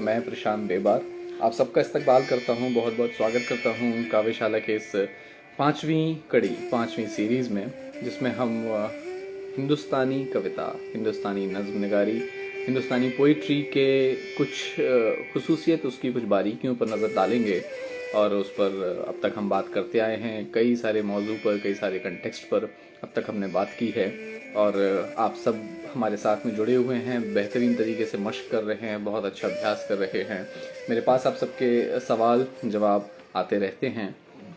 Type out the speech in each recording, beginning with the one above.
मैं प्रशांत बेबार आप सबका इस्तकबाल करता हूँ, बहुत बहुत स्वागत करता हूँ काव्यशाला के इस पांचवीं सीरीज़ में, जिसमें हम हिंदुस्तानी कविता, हिंदुस्तानी नज़्म निगारी, हिंदुस्तानी पोइट्री के कुछ खुसूसियत, उसकी कुछ बारीकियों पर नज़र डालेंगे। और उस पर अब तक हम बात करते आए हैं, कई सारे मौजू पर, कई सारे कंटेक्स्ट पर अब तक हमने बात की है। और आप सब हमारे साथ में जुड़े हुए हैं, बेहतरीन तरीके से मशक कर रहे हैं, बहुत अच्छा अभ्यास कर रहे हैं। मेरे पास आप सबके सवाल जवाब आते रहते हैं,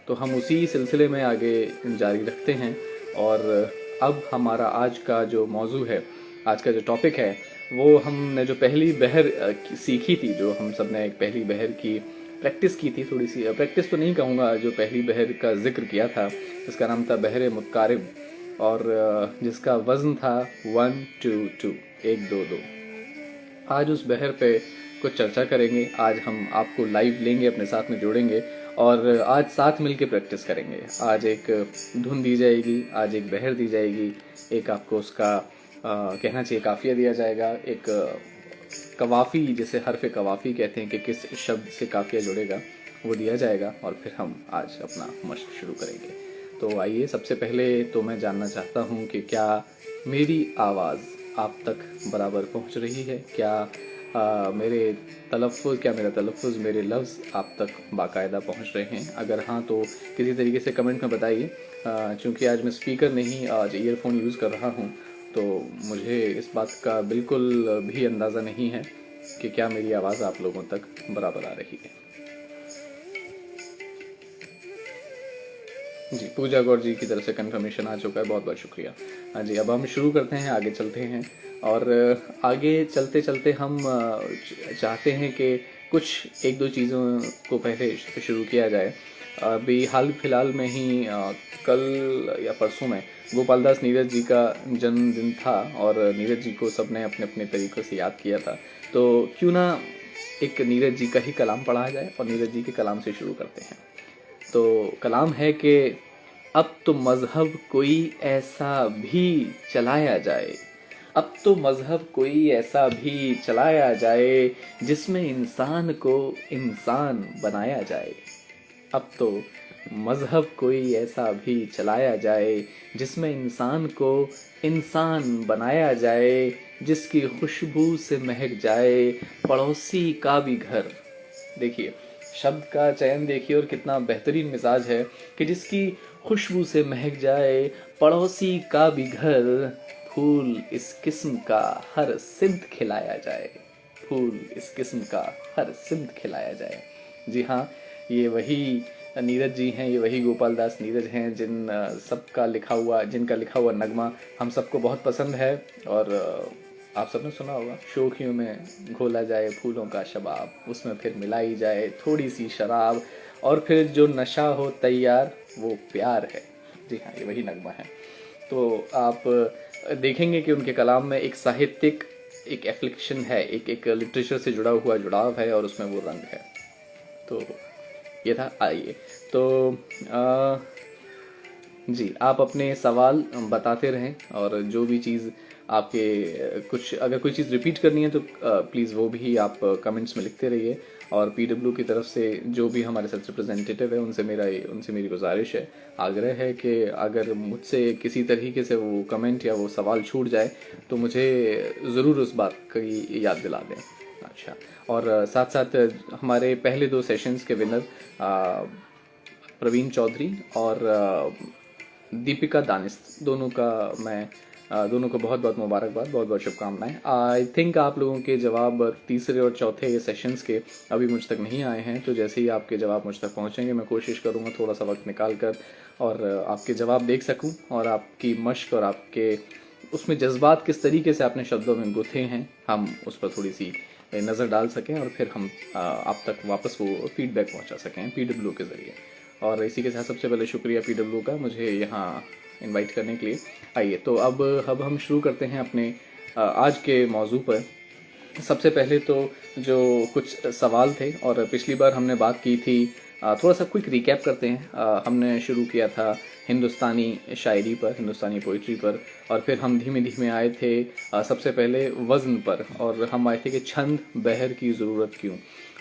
तो हम उसी सिलसिले में आगे जारी रखते हैं। और अब हमारा आज का जो मौजू है, आज का जो टॉपिक है, वो हमने जो पहली बहर सीखी थी, जो हम सब ने एक पहली बहर की प्रैक्टिस की थी, थोड़ी सी प्रैक्टिस तो नहीं कहूँगा, जो पहली बहर का जिक्र किया था, जिसका नाम था बहर मुतकारिब, और जिसका वज़न था 1 2 2 1 2 2। आज उस बहर पे कुछ चर्चा करेंगे। आज हम आपको लाइव लेंगे, अपने साथ में जोड़ेंगे और आज साथ मिलके प्रैक्टिस करेंगे। आज एक धुन दी जाएगी, आज एक बहर दी जाएगी, एक आपको उसका कहना चाहिए काफिया दिया जाएगा, एक कवाफी, जिसे हरफ कवाफी कहते हैं कि किस शब्द से काफिया जुड़ेगा, वो दिया जाएगा। और फिर हम आज अपना मशक शुरू करेंगे। तो आइए, सबसे पहले तो मैं जानना चाहता हूँ कि क्या मेरी आवाज़ आप तक बराबर पहुँच रही है? क्या मेरा तलफ़ुज़, मेरे लफ्ज़ आप तक बाकायदा पहुँच रहे हैं? अगर हाँ, तो किसी तरीके से कमेंट में बताइए। चूँकि आज मैं स्पीकर नहीं, आज ईयरफोन यूज़ कर रहा हूँ, तो मुझे इस बात का बिल्कुल भी अंदाज़ा नहीं है कि क्या मेरी आवाज़ आप लोगों तक बराबर आ रही है। जी, पूजा गौर जी की तरफ से कंफर्मेशन आ चुका है, बहुत बहुत शुक्रिया। हाँ जी, अब हम शुरू करते हैं, आगे चलते हैं। और आगे चलते चलते हम चाहते हैं कि कुछ एक दो चीज़ों को पहले शुरू किया जाए। अभी हाल फिलहाल में ही कल या परसों में गोपाल दास नीरज जी का जन्मदिन था, और नीरज जी को सबने अपने अपने तरीक़ों से याद किया था। तो क्यों ना एक नीरज जी का ही कलाम पढ़ा जाए, और नीरज जी के कलाम से शुरू करते हैं। तो कलाम है कि अब तो मज़हब कोई ऐसा भी चलाया जाए, अब तो मज़हब कोई ऐसा भी चलाया जाए जिसमें इंसान को इंसान बनाया जाए। अब तो मज़हब कोई ऐसा भी चलाया जाए जिसमें इंसान को इंसान बनाया जाए, जिसकी खुशबू से महक जाए पड़ोसी का भी घर। देखिए, शब्द का चयन देखिए, और कितना बेहतरीन मिजाज है कि जिसकी खुशबू से महक जाए पड़ोसी का भी घर, फूल इस किस्म का हर सिमत खिलाया जाए, फूल इस किस्म का हर सिमत खिलाया जाए। जी हाँ, ये वही नीरज जी हैं, ये वही गोपाल दास नीरज हैं जिनका लिखा हुआ नगमा हम सबको बहुत पसंद है। और आप सबने सुना होगा, शोखियों में घोला जाए फूलों का शबाब, उसमें फिर मिलाई जाए थोड़ी सी शराब, और फिर जो नशा हो तैयार वो प्यार है। जी हाँ, ये वही नगमा है। तो आप देखेंगे कि उनके कलाम में एक साहित्यिक, एक एफ्लिक्शन है, एक लिटरेचर से जुड़ा हुआ जुड़ाव है, और उसमें वो रंग है। तो ये था। आइए, तो जी, आप अपने सवाल बताते रहें, और जो भी चीज़ आपके अगर कोई चीज़ रिपीट करनी है तो प्लीज़ वो भी आप कमेंट्स में लिखते रहिए। और पीडब्ल्यू की तरफ से जो भी हमारे सेल्स रिप्रेजेंटेटिव है, उनसे मेरी गुजारिश है, आग्रह है कि अगर मुझसे किसी तरीके से वो कमेंट या वो सवाल छूट जाए तो मुझे ज़रूर उस बात की याद दिला दें। अच्छा, और साथ साथ हमारे पहले 2 सेशंस के विनर प्रवीण चौधरी और दीपिका दानिश, दोनों को बहुत बहुत मुबारकबाद, बहुत बहुत शुभकामनाएं। आई थिंक आप लोगों के जवाब तीसरे और चौथे सेशंस के अभी मुझ तक नहीं आए हैं, तो जैसे ही आपके जवाब मुझ तक पहुंचेंगे, मैं कोशिश करूंगा थोड़ा सा वक्त निकाल कर और आपके जवाब देख सकूं, और आपकी मश्क और आपके उसमें जज्बात किस तरीके से आपने शब्दों में गुथे हैं, हम उस पर थोड़ी सी नज़र डाल सकें, और फिर हम आप तक वापस वो फीडबैक पहुंचा सकें पीडब्ल्यू के ज़रिए। और इसी के साथ सबसे पहले शुक्रिया पीडब्ल्यू का, मुझे यहाँ इनवाइट करने के लिए। आइए, तो अब हम शुरू करते हैं अपने आज के मौजू पर। सबसे पहले तो जो कुछ सवाल थे, और पिछली बार हमने बात की थी थोड़ा सा क्विक रिकैप करते हैं। हमने शुरू किया था हिंदुस्तानी शायरी पर, हिंदुस्तानी पोइट्री पर, और फिर हम धीमे धीमे आए थे सबसे पहले वज़न पर, और हम आए थे कि छंद बहर की ज़रूरत क्यों,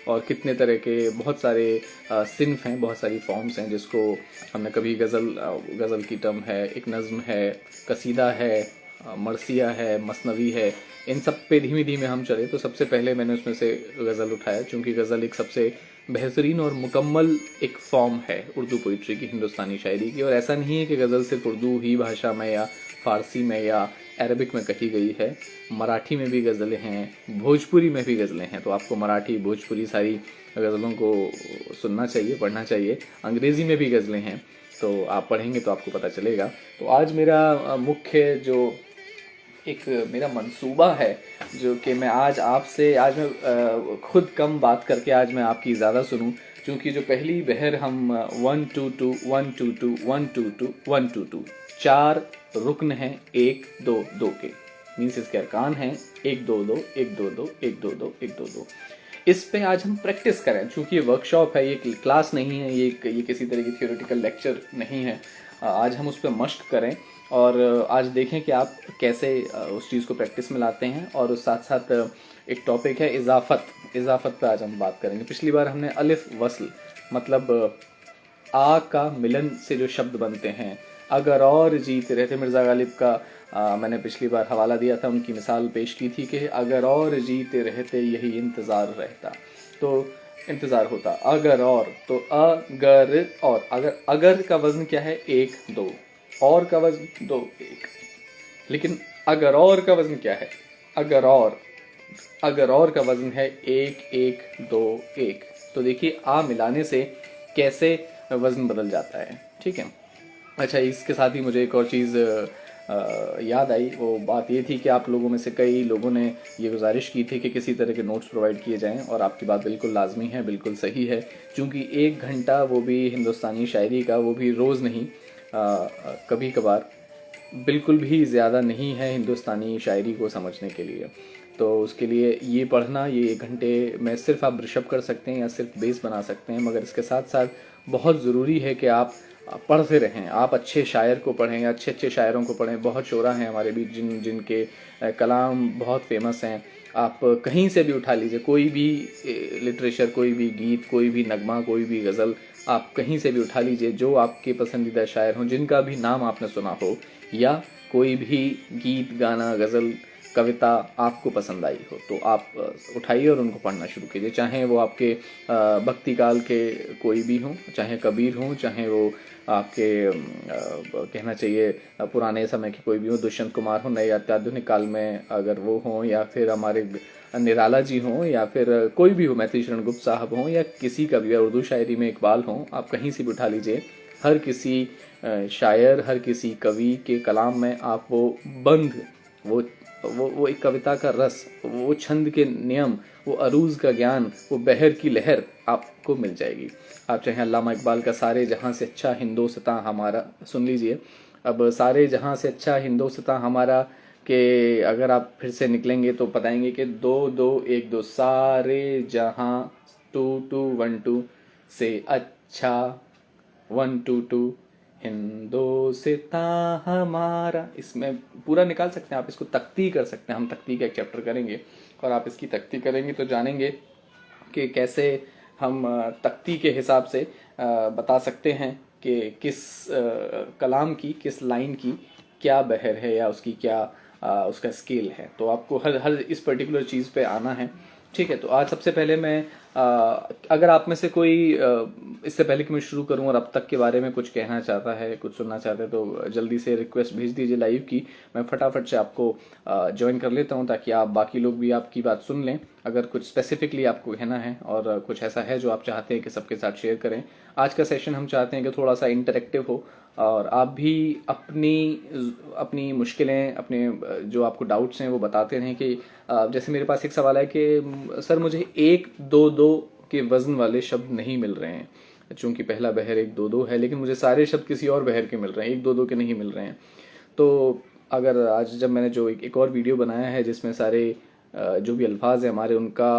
और कितने तरह के बहुत सारे सिन्फ हैं, बहुत सारी फॉर्म्स हैं, जिसको हमने कभी गज़ल की टर्म है, एक नज़्म है, कसीदा है, मरसिया है, मसनवी है, इन सब पे धीमे धीमे हम चले। तो सबसे पहले मैंने उसमें से गज़ल उठाया, क्योंकि गज़ल एक सबसे बेहतरीन और मुकम्मल एक फॉर्म है उर्दू पोइट्री की, हिंदुस्तानी शायरी की। और ऐसा नहीं है कि गज़ल सिर्फ उर्दू ही भाषा में या फ़ारसी में या अरबिक में कही गई है, मराठी में भी गज़लें हैं, भोजपुरी में भी गज़लें हैं। तो आपको मराठी, भोजपुरी सारी गज़लों को सुनना चाहिए, पढ़ना चाहिए। अंग्रेज़ी में भी गज़लें हैं, तो आप पढ़ेंगे तो आपको पता चलेगा। तो आज मेरा मुख्य जो एक मेरा मंसूबा है, जो कि मैं आज मैं खुद कम बात करके आज मैं आपकी ज़्यादा सुनूं, क्योंकि जो पहली बहर हम 1-2-2 1-2-2 1-2-2 1-2-2 4 रुकन हैं 1-2-2 के, मीन्स इसके अरकान हैं 1-2-2 1-2-2 1-2-2 1-2-2। इस पे आज हम प्रैक्टिस करें, क्योंकि ये वर्कशॉप है, ये क्लास नहीं है, ये किसी तरह की थियोरेटिकल लेक्चर नहीं है। आज हम उस पर मश्क करें और आज देखें कि आप कैसे उस चीज़ को प्रैक्टिस में लाते हैं। और उस साथ साथ एक टॉपिक है इजाफत पे आज हम बात करेंगे। पिछली बार हमने अलिफ वस्ल, मतलब आ का मिलन से जो शब्द बनते हैं, अगर और जीते रहते, मिर्ज़ा गालिब का मैंने पिछली बार हवाला दिया था, उनकी मिसाल पेश की थी कि अगर और जीते रहते यही इंतज़ार रहता, तो इंतज़ार होता। अगर और, तो अगर और, अगर का वज़न क्या है 1-2, और का वज़न 2-1, लेकिन अगर और का वज़न क्या है, अगर और का वज़न है 1-1-2-1। तो देखिए आ मिलाने से कैसे वज़न बदल जाता है, ठीक है। अच्छा, इसके साथ ही मुझे एक और चीज़ याद आई। वो बात ये थी कि आप लोगों में से कई लोगों ने ये गुजारिश की थी कि किसी तरह के नोट्स प्रोवाइड किए जाएं, और आपकी बात बिल्कुल लाजमी है, बिल्कुल सही है, क्योंकि 1 घंटा वो भी हिंदुस्तानी शायरी का, वो भी रोज़ नहीं, कभी कभार, बिल्कुल भी ज़्यादा नहीं है हिंदुस्तानी शायरी को समझने के लिए। तो उसके लिए ये पढ़ना, ये 1 घंटे में सिर्फ आप ब्रशअप कर सकते हैं या सिर्फ बेस बना सकते हैं, मगर इसके साथ साथ बहुत ज़रूरी है कि आप पढ़ते रहें। आप अच्छे शायर को पढ़ें, अच्छे अच्छे शायरों को पढ़ें। बहुत शोरा हैं हमारे बीच जिनके कलाम बहुत फेमस हैं। आप कहीं से भी उठा लीजिए, कोई भी लिटरेचर, कोई भी गीत, कोई भी नगमा, कोई भी गज़ल, आप कहीं से भी उठा लीजिए, जो आपके पसंदीदा शायर हों, जिनका भी नाम आपने सुना हो, या कोई भी गीत, गाना, गज़ल, कविता आपको पसंद आई हो, तो आप उठाइए और उनको पढ़ना शुरू कीजिए। चाहे वो आपके भक्ति काल के कोई भी हों, चाहे कबीर हों, चाहे वो आपके कहना चाहिए पुराने समय के कोई भी हो, दुष्यंत कुमार हो, नए अत्याधुनिक काल में अगर वो हों, या फिर हमारे निराला जी हों, या फिर कोई भी हो, मैथिली शरण गुप्त साहब हों, या किसी का भी, उर्दू शायरी में इकबाल हों, आप कहीं से भी उठा लीजिए। हर किसी शायर, हर किसी कवि के कलाम में आप वो बंध, वो एक कविता का रस, वो छंद के नियम, वो अरूज का ज्ञान, वो बहर की लहर आपको मिल जाएगी। आप चाहे अल्लामा इकबाल का सारे जहां से अच्छा हिंदोस्तां हमारा सुन लीजिए। अब सारे जहां से अच्छा हिंदोस्तां हमारा के अगर आप फिर से निकलेंगे तो बताएंगे कि 2-2-1-2, सारे जहां 2-2-1-2 से अच्छा 1-2-2 हिंदोस्तां हमारा। इसमें पूरा निकाल सकते हैं आप, इसको तख्ती कर सकते हैं। हम तख्ती का एक चैप्टर करेंगे, और आप इसकी तख्ती करेंगे तो जानेंगे कि कैसे हम तख्ती के हिसाब से बता सकते हैं कि किस कलाम की, किस लाइन की क्या बहर है, या उसकी क्या उसका स्केल है। तो आपको हर इस पर्टिकुलर चीज़ पे आना है, ठीक है। तो आज सबसे पहले मैं अगर आप में से कोई इससे पहले कि मैं शुरू करूं और अब तक के बारे में कुछ कहना चाहता है, कुछ सुनना चाहता है, तो जल्दी से रिक्वेस्ट भेज दीजिए लाइव की। मैं फटाफट से आपको ज्वाइन कर लेता हूं, ताकि आप बाकी लोग भी आपकी बात सुन लें। अगर कुछ स्पेसिफिकली आपको कहना है और कुछ ऐसा है जो आप चाहते हैं कि सबके साथ शेयर करें। आज का सेशन हम चाहते हैं कि थोड़ा सा इंटरेक्टिव हो, और आप भी अपनी मुश्किलें, अपने जो आपको डाउट्स हैं वो बताते रहें। कि जैसे मेरे पास एक सवाल है कि सर मुझे 1-2-2 के वजन वाले शब्द नहीं मिल रहे हैं, चूंकि पहला बहर 1-2-2 है, लेकिन मुझे सारे शब्द किसी और बहर के मिल रहे हैं, 1-2-2 के नहीं मिल रहे हैं। तो अगर आज जब मैंने जो एक और वीडियो बनाया है जिसमें सारे जो भी अल्फाज हैं हमारे, उनका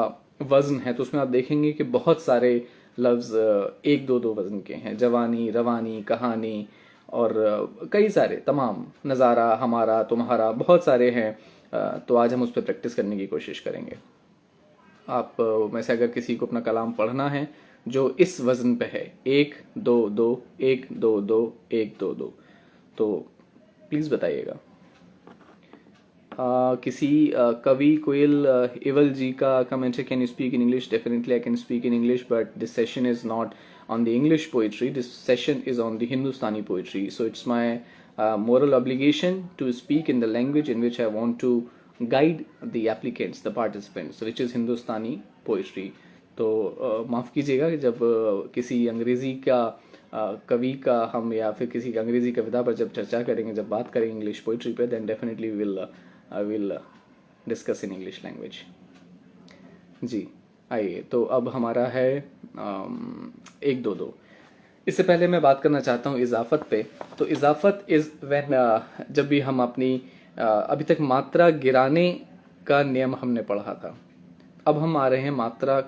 वज़न है, तो उसमें आप देखेंगे कि बहुत सारे लफ्ज़ एक दो दो वज़न के हैं, जवानी, रवानी, कहानी और कई सारे तमाम, नज़ारा, हमारा, तुम्हारा, बहुत सारे हैं। तो आज हम उस पर प्रैक्टिस करने की कोशिश करेंगे। आप में से अगर किसी को अपना कलाम पढ़ना है जो इस वज़न पे है, 1 2 2 1 2 2 1 2 2, तो प्लीज़ बताइएगा। किसी कवि कोयल इवल जी का कमेंट है, can you speak in English? Definitely I can speak in English, but this session is not on the English poetry. This session is on the Hindustani poetry. So it's my moral obligation to speak in the language in which I want to guide the applicants, the participants, which is Hindustani poetry. तो माफ़ कीजिएगा कि जब किसी अंग्रेज़ी का कवि का हम या फिर किसी अंग्रेज़ी कविता पर जब चर्चा करेंगे, जब बात करेंगे इंग्लिश पोइट्री पे, then definitely will discuss in English language. जी आइए, तो अब हमारा है 1 2 2। इससे पहले मैं बात करना चाहता हूँ इजाफत पे। तो इजाफत इज़ व्हेन, जब भी हम अपनी अभी तक मात्रा गिराने का नियम हमने पढ़ा था, अब हम आ रहे हैं मात्रा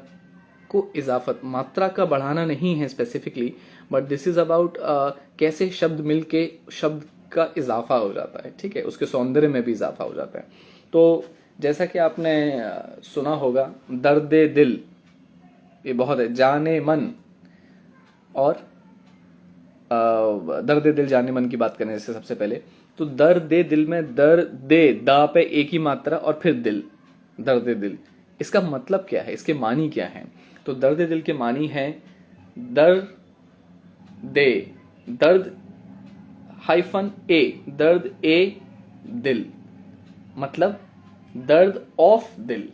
को इजाफत। मात्रा का बढ़ाना नहीं है specifically, but this is about कैसे शब्द मिलके शब्द का इजाफा हो जाता है, ठीक है, उसके सौंदर्य में भी इजाफा हो जाता है। तो जैसा कि आपने सुना होगा, दर्द दिल, ये बहुत है, जाने मन, और दर्द दिल जाने मन की बात करने से सबसे पहले, तो दर्द दिल में दर्द दा पे एक ही मात्रा और फिर दिल, दर्द दिल, इसका मतलब क्या है, इसके मानी क्या है? तो दर्द दिल के मानी है दर्द दे, दर्द हाइफन ए, दर्द ए दिल, मतलब दर्द ऑफ दिल।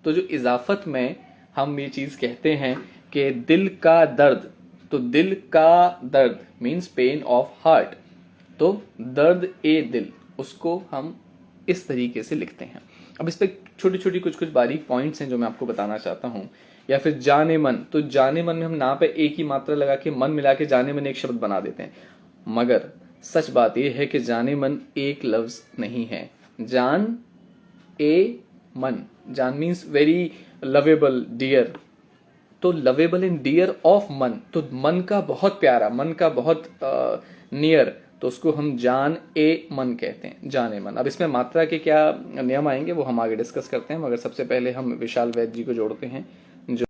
तो जो इजाफत में हम ये चीज कहते हैं कि दिल का दर्द, तो दिल का दर्द मीन्स पेन ऑफ हार्ट, तो दर्द ए दिल, उसको हम इस तरीके से लिखते हैं। अब इस पे छोटी छोटी कुछ कुछ बारीक पॉइंट्स हैं जो मैं आपको बताना चाहता हूँ। या फिर जाने मन, तो जाने मन में हम ना पे एक ही मात्रा लगा के मन मिला के जाने मन एक शब्द बना देते हैं, मगर सच बात यह है कि जाने मन एक लफ्ज नहीं है। जान ए मन, जान मीन्स वेरी लवेबल, डियर, तो लवेबल एंड डियर ऑफ मन, तो मन का बहुत प्यारा, मन का बहुत नियर, तो उसको हम जान ए मन कहते हैं, जाने मन। अब इसमें मात्रा के क्या नियम आएंगे वो हम आगे डिस्कस करते हैं, मगर सबसे पहले हम विशाल वैद्य जी को जोड़ते हैं जो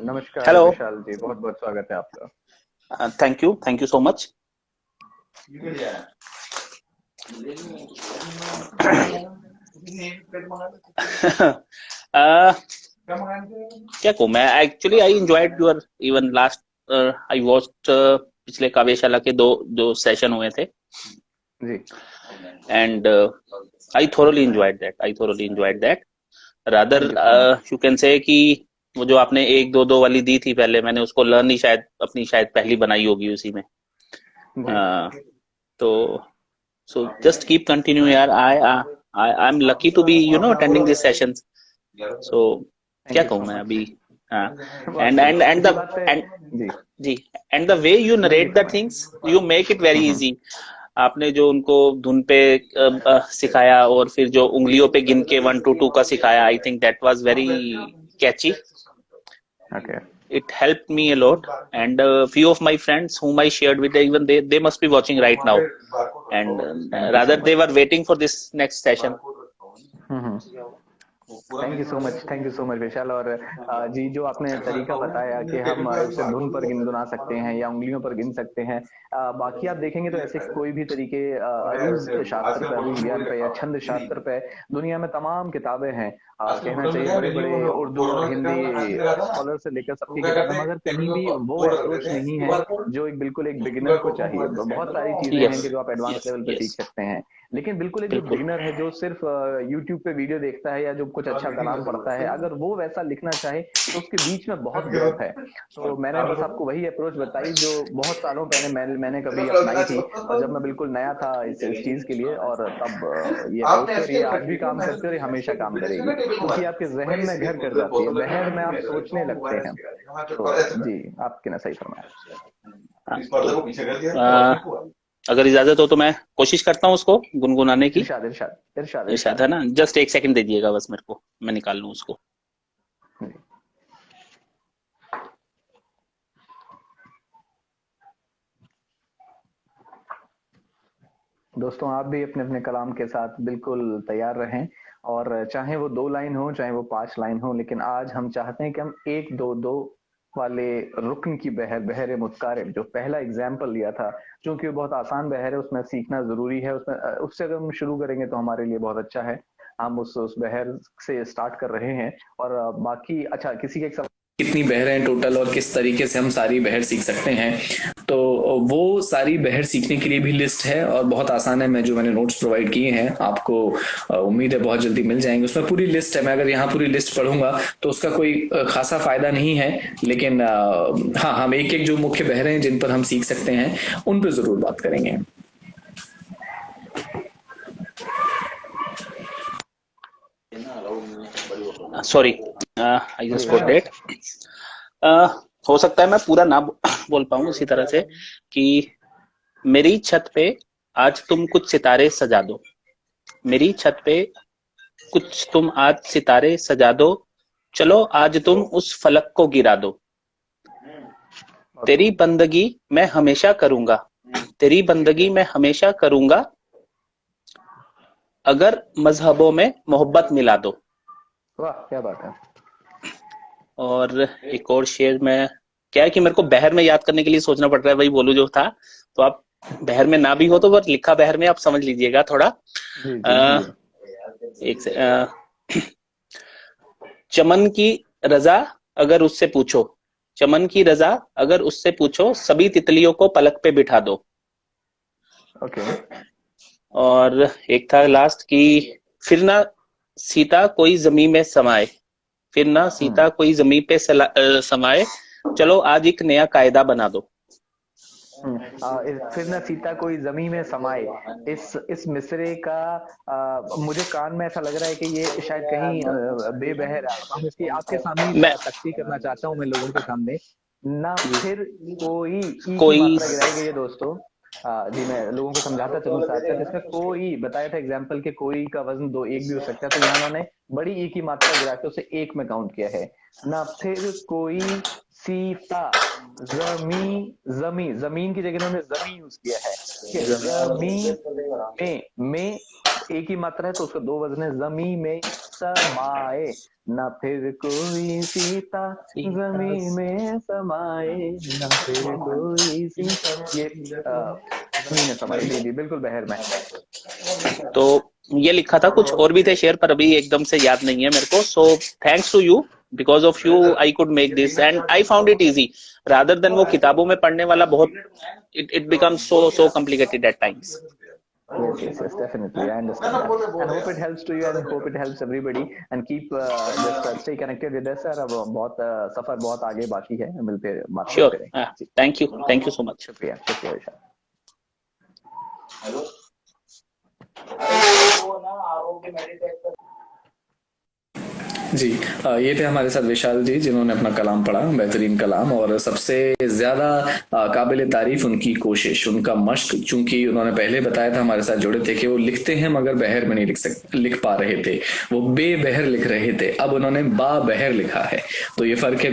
नमस्कार। हेलो, विशाल जी, बहुत बहुत स्वागत है आपका। Thank you so much. क्या कहूँ मैं, actually I enjoyed your even last I watched पिछले काव्यशाला के जो सेशन हुए थे जी, and I thoroughly enjoyed that rather you can say कि वो जो आपने 1 2 2 वाली दी थी पहले, मैंने उसको लर्न ही शायद पहली बनाई होगी उसी में। तो सो जस्ट कीप कंटिन्यू यार। I am lucky to be attending this sessions. So क्या कहूँ मैं अभी, and the way you narrate the things, you make it very easy. आपने जो उनको धुन पे सिखाया और फिर जो उंगलियों पे गिन के 1 2 2 का सिखाया, I think that was very catchy. Okay. It helped me a lot, and a few of my friends whom I shared with, even they must be watching right now, and rather they were waiting for this next session. Thank you so much Vishal. और जी, जो आपने तरीका बताया कि हम इसे धुन पर गिनगुना सकते हैं या उंगलियों पर गिन सकते हैं, बाकी आप देखेंगे तो ऐसे कोई भी तरीके अरूज शास्त्र पे, अरूज ज्ञान पे या छंद शास्त्र पे दुनिया में तमाम किताबें हैं। कहना चाहिए बड़े बड़े उर्दू और हिंदी स्कॉलर से लेकर सबकी किताबें, मगर कहीं भी वो अप्रोच नहीं है जो बिल्कुल एक बिगिनर को चाहिए। बहुत सारी चीजें हैं कि जो आप एडवांस लेवल पे सीख सकते हैं, लेकिन बिल्कुल एक जो बिगिनर है जो सिर्फ यूट्यूब पे वीडियो देखता है या जो कुछ अच्छा कलाम पढ़ता है, अगर वो वैसा लिखना चाहे तो उसके बीच में बहुत ग्रोथ है। तो मैंने बस आपको वही अप्रोच बताई जो बहुत सालों पहले मैंने कभी अपनाई थी, और जब मैं बिल्कुल नया था इस चीज के लिए, और तब ये अप्रोच और ये आज भी काम करती है और ये हमेशा काम करेगी, क्योंकि आपके जहन में घर कर जाती है, बहर में आप सोचने लगते हैं। तो जी, आपके ना सही फरमाया। इस पर्दे को पीछे कर दिया अगर इजाजत हो तो मैं कोशिश करता हूँ उसको गुनगुनाने की। इरशाद इरशाद इरशाद इरशाद है ना, जस्ट एक सेकंड दे दिएगा बस मेरे को, मैं निकाल लूँ उसको। दोस्तों आप भी अपने अपने कलाम के साथ बिल्कुल तैयार रहें, और चाहे वो 2 लाइन हो चाहे वो 5 लाइन हो, लेकिन आज हम चाहते हैं कि हम 1-2-2 वाले रुकन की बहर, बहर मुतकारिब, जो पहला एग्जाम्पल लिया था, क्योंकि वो बहुत आसान बहर है, उसमें सीखना जरूरी है, उसमें उससे अगर हम शुरू करेंगे तो हमारे लिए बहुत अच्छा है। हम उस बहर से स्टार्ट कर रहे हैं, और बाकी अच्छा किसी के एक सवाल, कितनी बहर हैं टोटल और किस तरीके से हम सारी बहर सीख सकते हैं, तो वो सारी बहर सीखने के लिए भी लिस्ट है और बहुत आसान है। मैंने नोट्स प्रोवाइड किए हैं आपको, उम्मीद है बहुत जल्दी मिल जाएंगे। उसमें पूरी लिस्ट है, मैं अगर यहाँ पूरी लिस्ट पढ़ूंगा तो उसका कोई खासा फायदा नहीं है, लेकिन हाँ, हम एक एक जो मुख्य बहरें हैं जिन पर हम सीख सकते हैं उन पर जरूर बात करेंगे। Sorry, I just got that. हो सकता है मैं पूरा ना बोल पाऊं इसी तरह से कि मेरी छत पे आज तुम कुछ सितारे सजा दो, मेरी छत पे कुछ तुम आज सितारे सजा दो, चलो आज तुम उस फलक को गिरा दो, तेरी बंदगी मैं हमेशा करूंगा, तेरी बंदगी मैं हमेशा करूंगा, अगर मजहबों में मोहब्बत मिला दो। वाह क्या बात है। और एक और शेर में क्या है कि मेरे को बहर में याद करने के लिए सोचना पड़ रहा है, वही बोलू जो था, तो आप बहर में ना भी हो तो बस लिखा बहर में आप समझ लीजिएगा थोड़ा। एक से चमन की रजा अगर उससे पूछो, चमन की रजा अगर उससे पूछो, सभी तितलियों को पलक पे बिठा दो। ओके। और एक था लास्ट की, फिर ना सीता कोई जमी में समाए, फिर ना सीता कोई जमी पे समाए, चलो आज एक नया कायदा बना दो। फिर ना सीता कोई जमी में समाए, इस मिसरे का मुझे कान में ऐसा लग रहा है कि ये शायद कहीं बेबहर है। हम इसकी आपके सामने तख्ती करना चाहता हूँ मैं लोगों के सामने। ना फिर कोई की मात्रा गिराई गई है दोस्तों। जी मैं लोगों को समझाता चलूं साथ साथ, इसमें कोई बताया था एग्जाम्पल के कोई का वजन 2 1 भी हो सकता है, तो यहाँ उन्होंने बड़ी ई की मात्रा गिरा के उसे 1 में काउंट किया है। ना फिर कोई सीता, जमीन की जगह उन्होंने जमीन यूज किया है। जमीन में एक ही मात्रा है तो उसका 2 वजन है, जमीन में समाए, ना फिर कोई सीता जमीन में समाए, ना फिर कोई सीता, ये जमीन में समाए। जी बिल्कुल बहर में। तो ये लिखा था, कुछ और भी थे शेर पर अभी एकदम से याद नहीं है मेरे को। So thanks to you, because of you I could make this and I found it easy rather than वो किताबों में पढ़ने वाला बहुत it becomes so complicated at times. Yes, definitely. I understand that. And hope it helps to you and hope it helps everybody. And keep just stay connected with us, sir. अब बहुत सफर बहुत आगे बाकी है, मिलते बात करते हैं। Thank you so much. शुक्रिया इरशाद। हेलो जी ये थे हमारे साथ विशाल जी, जिन्होंने अपना कलाम पढ़ा, बेहतरीन कलाम, और सबसे ज्यादा काबिल तारीफ उनकी कोशिश, उनका मश्क, चूंकि उन्होंने पहले बताया था हमारे साथ जुड़े थे कि वो लिखते हैं मगर बहर में नहीं लिख पा रहे थे, वो बेबहर लिख रहे थे, अब उन्होंने बा बहर लिखा है, तो ये फर्क है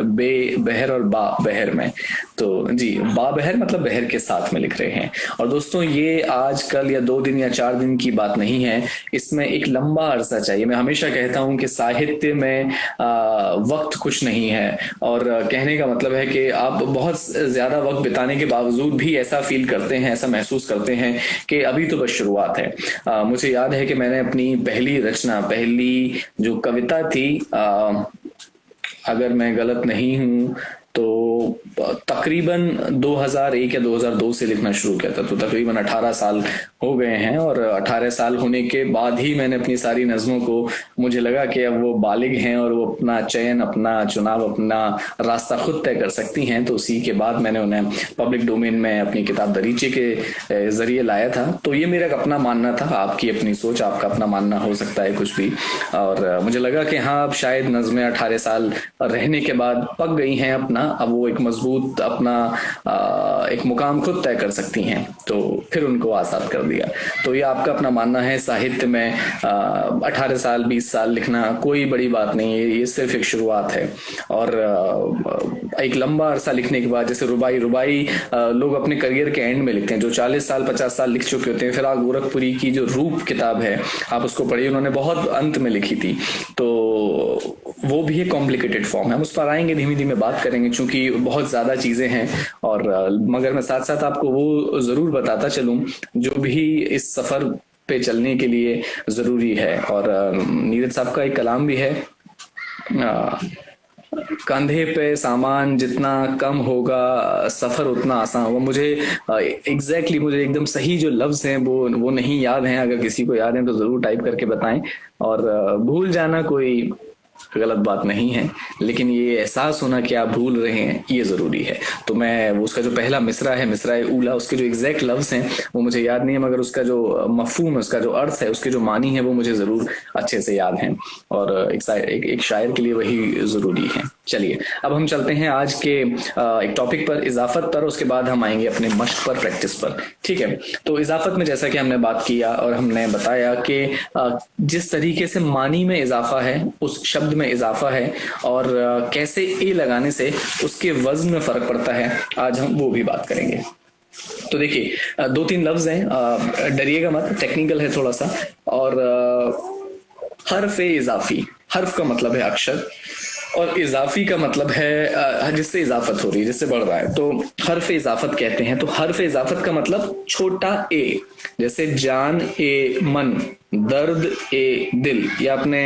बे बहर और बा बहर में। तो जी बा बहर मतलब बहर के साथ में लिख रहे हैं। और दोस्तों ये आज कल या 2 दिन या 4 दिन की बात नहीं है, इसमें एक लंबा अरसा चाहिए। मैं हमेशा कहता हूं कि साहित्य में वक्त कुछ नहीं है, और कहने का मतलब है कि आप बहुत ज्यादा वक्त बिताने के बावजूद भी ऐसा फील करते हैं, ऐसा महसूस करते हैं कि अभी तो बस शुरुआत है। मुझे याद है कि मैंने अपनी पहली रचना, पहली जो कविता थी, अगर मैं गलत नहीं हूं तो तकरीबन 2001 या 2002 से लिखना शुरू किया था, तो तकरीबन 18 साल हो गए हैं, और 18 साल होने के बाद ही मैंने अपनी सारी नज़मों को, मुझे लगा कि अब वो बालिग हैं और वो अपना चयन, अपना चुनाव, अपना रास्ता खुद तय कर सकती हैं, तो उसी के बाद मैंने उन्हें पब्लिक डोमेन में अपनी किताब दरीचे के जरिए लाया था। तो ये मेरा अपना मानना था, आपकी अपनी सोच, आपका अपना मानना हो सकता है कुछ भी। और मुझे लगा कि हाँ, अब शायद नज़में 18 साल रहने के बाद पक गई हैं अपना, अब वो एक मजबूत अपना एक मुकाम खुद तय कर सकती हैं, तो फिर उनको आज़ाद कर दिया। तो ये आपका अपना मानना है। साहित्य में 18 साल 20 साल लिखना कोई बड़ी बात नहीं है, ये सिर्फ एक शुरुआत है। और एक लंबा अरसा लिखने के बाद, जैसे रुबाई लोग अपने करियर के एंड में लिखते हैं, जो 40 साल 50 साल लिख चुके होते हैं। फिराक गोरखपुरी की जो रूप किताब है, आप उसको पढ़िए, उन्होंने बहुत अंत में लिखी थी, तो वो भी एक कॉम्प्लिकेटेड फॉर्म है। हम उस पर आएंगे, धीमे धीमे बात करेंगे, क्योंकि बहुत ज्यादा चीजें हैं। और मगर मैं साथ साथ आपको वो जरूर बताता चलूं जो भी इस सफर पे चलने के लिए जरूरी है। और नीरज साहब का एक कलाम भी है, कंधे पे सामान जितना कम होगा सफर उतना आसान होगा। मुझे एग्जैक्टली मुझे एकदम सही जो लफ्ज हैं वो नहीं याद हैं। अगर किसी को याद है तो जरूर टाइप करके बताएं। और भूल जाना कोई गलत बात नहीं है, लेकिन ये एहसास होना कि आप भूल रहे हैं ये जरूरी है। तो मैं उसका जो पहला मिसरा है, मिसरा ऊला, उसके जो एग्जैक्ट लफ्ज हैं वो मुझे याद नहीं है, मगर उसका जो मफहूम है, उसका जो अर्थ है, उसके जो मानी है, वो मुझे जरूर अच्छे से याद हैं। और एक शायर के लिए वही जरूरी है। चलिए अब हम चलते हैं आज के एक टॉपिक पर, इजाफत पर। उसके बाद हम आएंगे अपने मश्क पर, प्रैक्टिस पर। ठीक है, तो इजाफत में जैसा कि हमने बात किया और हमने बताया कि जिस तरीके से मानी में इजाफा है, उस शब्द में इजाफा है, और कैसे ए लगाने से उसके वजन में फर्क पड़ता है, आज हम वो भी बात करेंगे। तो देखिए 2-3 लफ्ज हैं, डरिएगा मत, टेक्निकल है थोड़ा सा। और हर्फ इजाफी, हर्फ का मतलब है अक्षर, और इजाफी का मतलब है जिससे इजाफत हो रही है, जिससे बढ़ रहा है, तो हर्फ इजाफत कहते हैं। तो हर्फ इजाफत का मतलब छोटा ए, जैसे जान ए मन, दर्द ए दिल। या आपने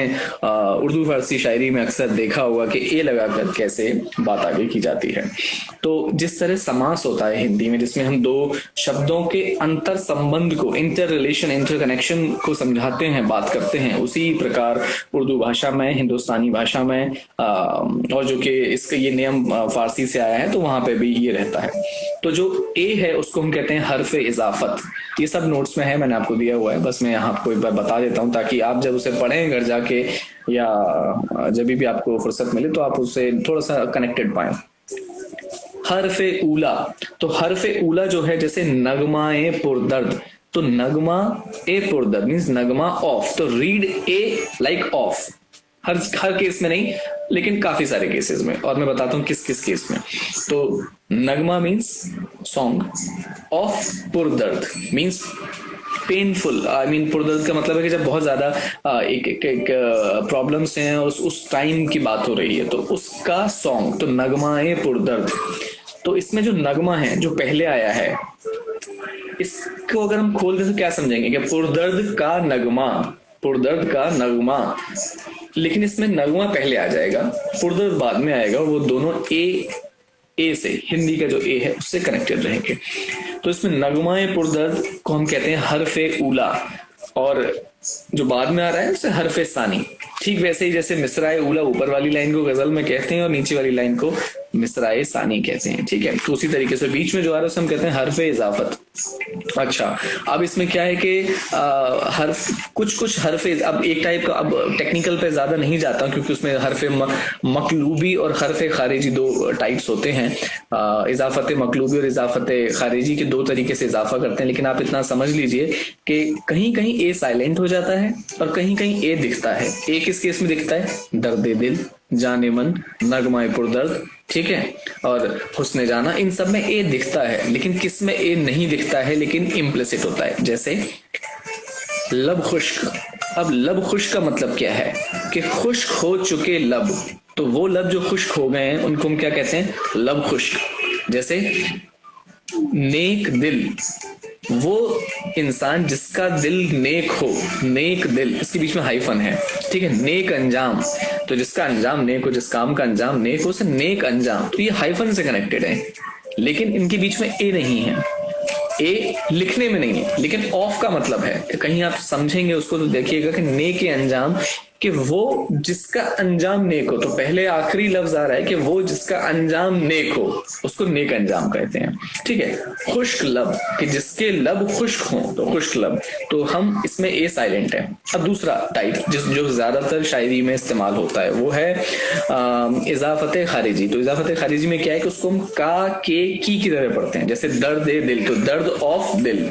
उर्दू फारसी शायरी में अक्सर देखा होगा कि ए लगाकर कैसे बात आगे की जाती है। तो जिस तरह समास होता है हिंदी में, जिसमें हम दो शब्दों के अंतर संबंध को, इंटर रिलेशन, इंटर कनेक्शन को समझाते हैं, बात करते हैं, उसी प्रकार उर्दू भाषा में, हिंदुस्तानी भाषा में, और जो कि इसका ये नियम फारसी से आया है, तो वहां पे भी ये रहता है। तो जो ए है उसको हम कहते हैं हर्फ इजाफत। ये सब नोट्स में है, मैंने आपको दिया हुआ है, बस मैं यहाँ आपको एक बार बता देता हूँ, ताकि आप जब उसे पढ़ें घर जाके, या जब भी आपको फुर्सत मिले, तो आप उससे थोड़ा सा कनेक्टेड पाए। हर्फ ऊला, तो हर्फ ऊला जो है, जैसे नगमाए पुरदर्द, तो नगमा ए पुरदर्द मीन्स नगमा ऑफ, तो read A like of. Her case में नहीं, लेकिन काफी सारे केसेस में, और मैं बताता हूँ किस किस केस में। तो नगमा मीन्स सॉन्ग, ऑफ पुरदर्द मीन्स पेनफुल। आई मीन पुरदर्द का मतलब है कि जब बहुत ज्यादा एक प्रॉब्लम्स हैं, उस टाइम की बात हो रही है, तो उसका सॉन्ग, तो नगमाए पुरदर्द। तो इसमें जो नगमा है, जो पहले आया है, इसको अगर हम खोल दें तो क्या समझेंगे कि पुरदर्द का नगमा, पुरदर्द का नगमा, लेकिन इसमें नगमा पहले आ जाएगा, पुरदर्द बाद में आएगा, वो दोनों ए से, हिंदी का जो ए है उससे कनेक्टेड रहेंगे। तो इसमें नगमाए पुरदर्द को हम कहते हैं हर्फे ऊला, और जो बाद में आ रहा है उसे हर्फे सानी। ठीक वैसे ही जैसे मिसराए ऊला ऊपर वाली लाइन को गजल में कहते हैं और नीचे वाली लाइन को मिसराए सानी कहते हैं। ठीक है, तो उसी तरीके से बीच में जो आ रहा है उसे हम कहते हैं हर्फे इजाफत। अच्छा, अब इसमें क्या है कि हर्फ, कुछ हर्फे, अब एक टाइप का, अब टेक्निकल पे ज्यादा नहीं जाता क्योंकि उसमें हर्फे मकलूबी और हर्फे खारिजी दो टाइप्स होते हैं। इजाफत मकलूबी और इजाफत खारिजी के दो तरीके से इजाफा करते हैं, लेकिन आप इतना समझ लीजिए कि कहीं कहीं ए साइलेंट हो जाता है और कहीं कहीं ए दिखता है। ए किस केस में दिखता है? दर्द दिल, जाने मन, नगमाए पुरदर्द, ठीक है, और हुस्ने जाना, इन सब में ए दिखता है, लेकिन किस में ए नहीं दिखता है, लेकिन इम्प्लिसिट होता है। जैसे लब खुश्क। अब लब खुश्क का मतलब क्या है कि खुश्क हो चुके लब, तो वो लब जो खुश्क हो गए हैं उनको हम क्या कहते हैं? लब खुश्क। जैसे नेक दिल, वो इंसान जिसका दिल नेक हो, नेक दिल, इसके बीच में हाइफन है, ठीक है। नेक अंजाम, तो जिसका अंजाम नेक हो, जिस काम का अंजाम नेक हो, उसे नेक अंजाम, तो ये हाइफन से कनेक्टेड है, लेकिन इनके बीच में ए नहीं है। ए लिखने में नहीं है, लेकिन ऑफ का मतलब है, कहीं आप समझेंगे उसको तो देखिएगा कि ने के अंजाम, कि वो जिसका अंजाम नेक हो। तो पहले आखिरी लफ्ज आ रहा है कि वो जिसका अंजाम नेक हो, उसको नेक अंजाम कहते हैं। ठीक है। खुश्क लब, कि जिसके लब खुश्क हो, तो खुश्क लब, तो हम इसमें ए साइलेंट है। अब दूसरा टाइप जो ज्यादातर शायरी में इस्तेमाल होता है वो है इजाफत खारिजी। तो इजाफत खारिजी में क्या है कि उसको हम का के की तरह पढ़ते हैं। जैसे दर्द ए दिल, तो दर्द ऑफ दिल,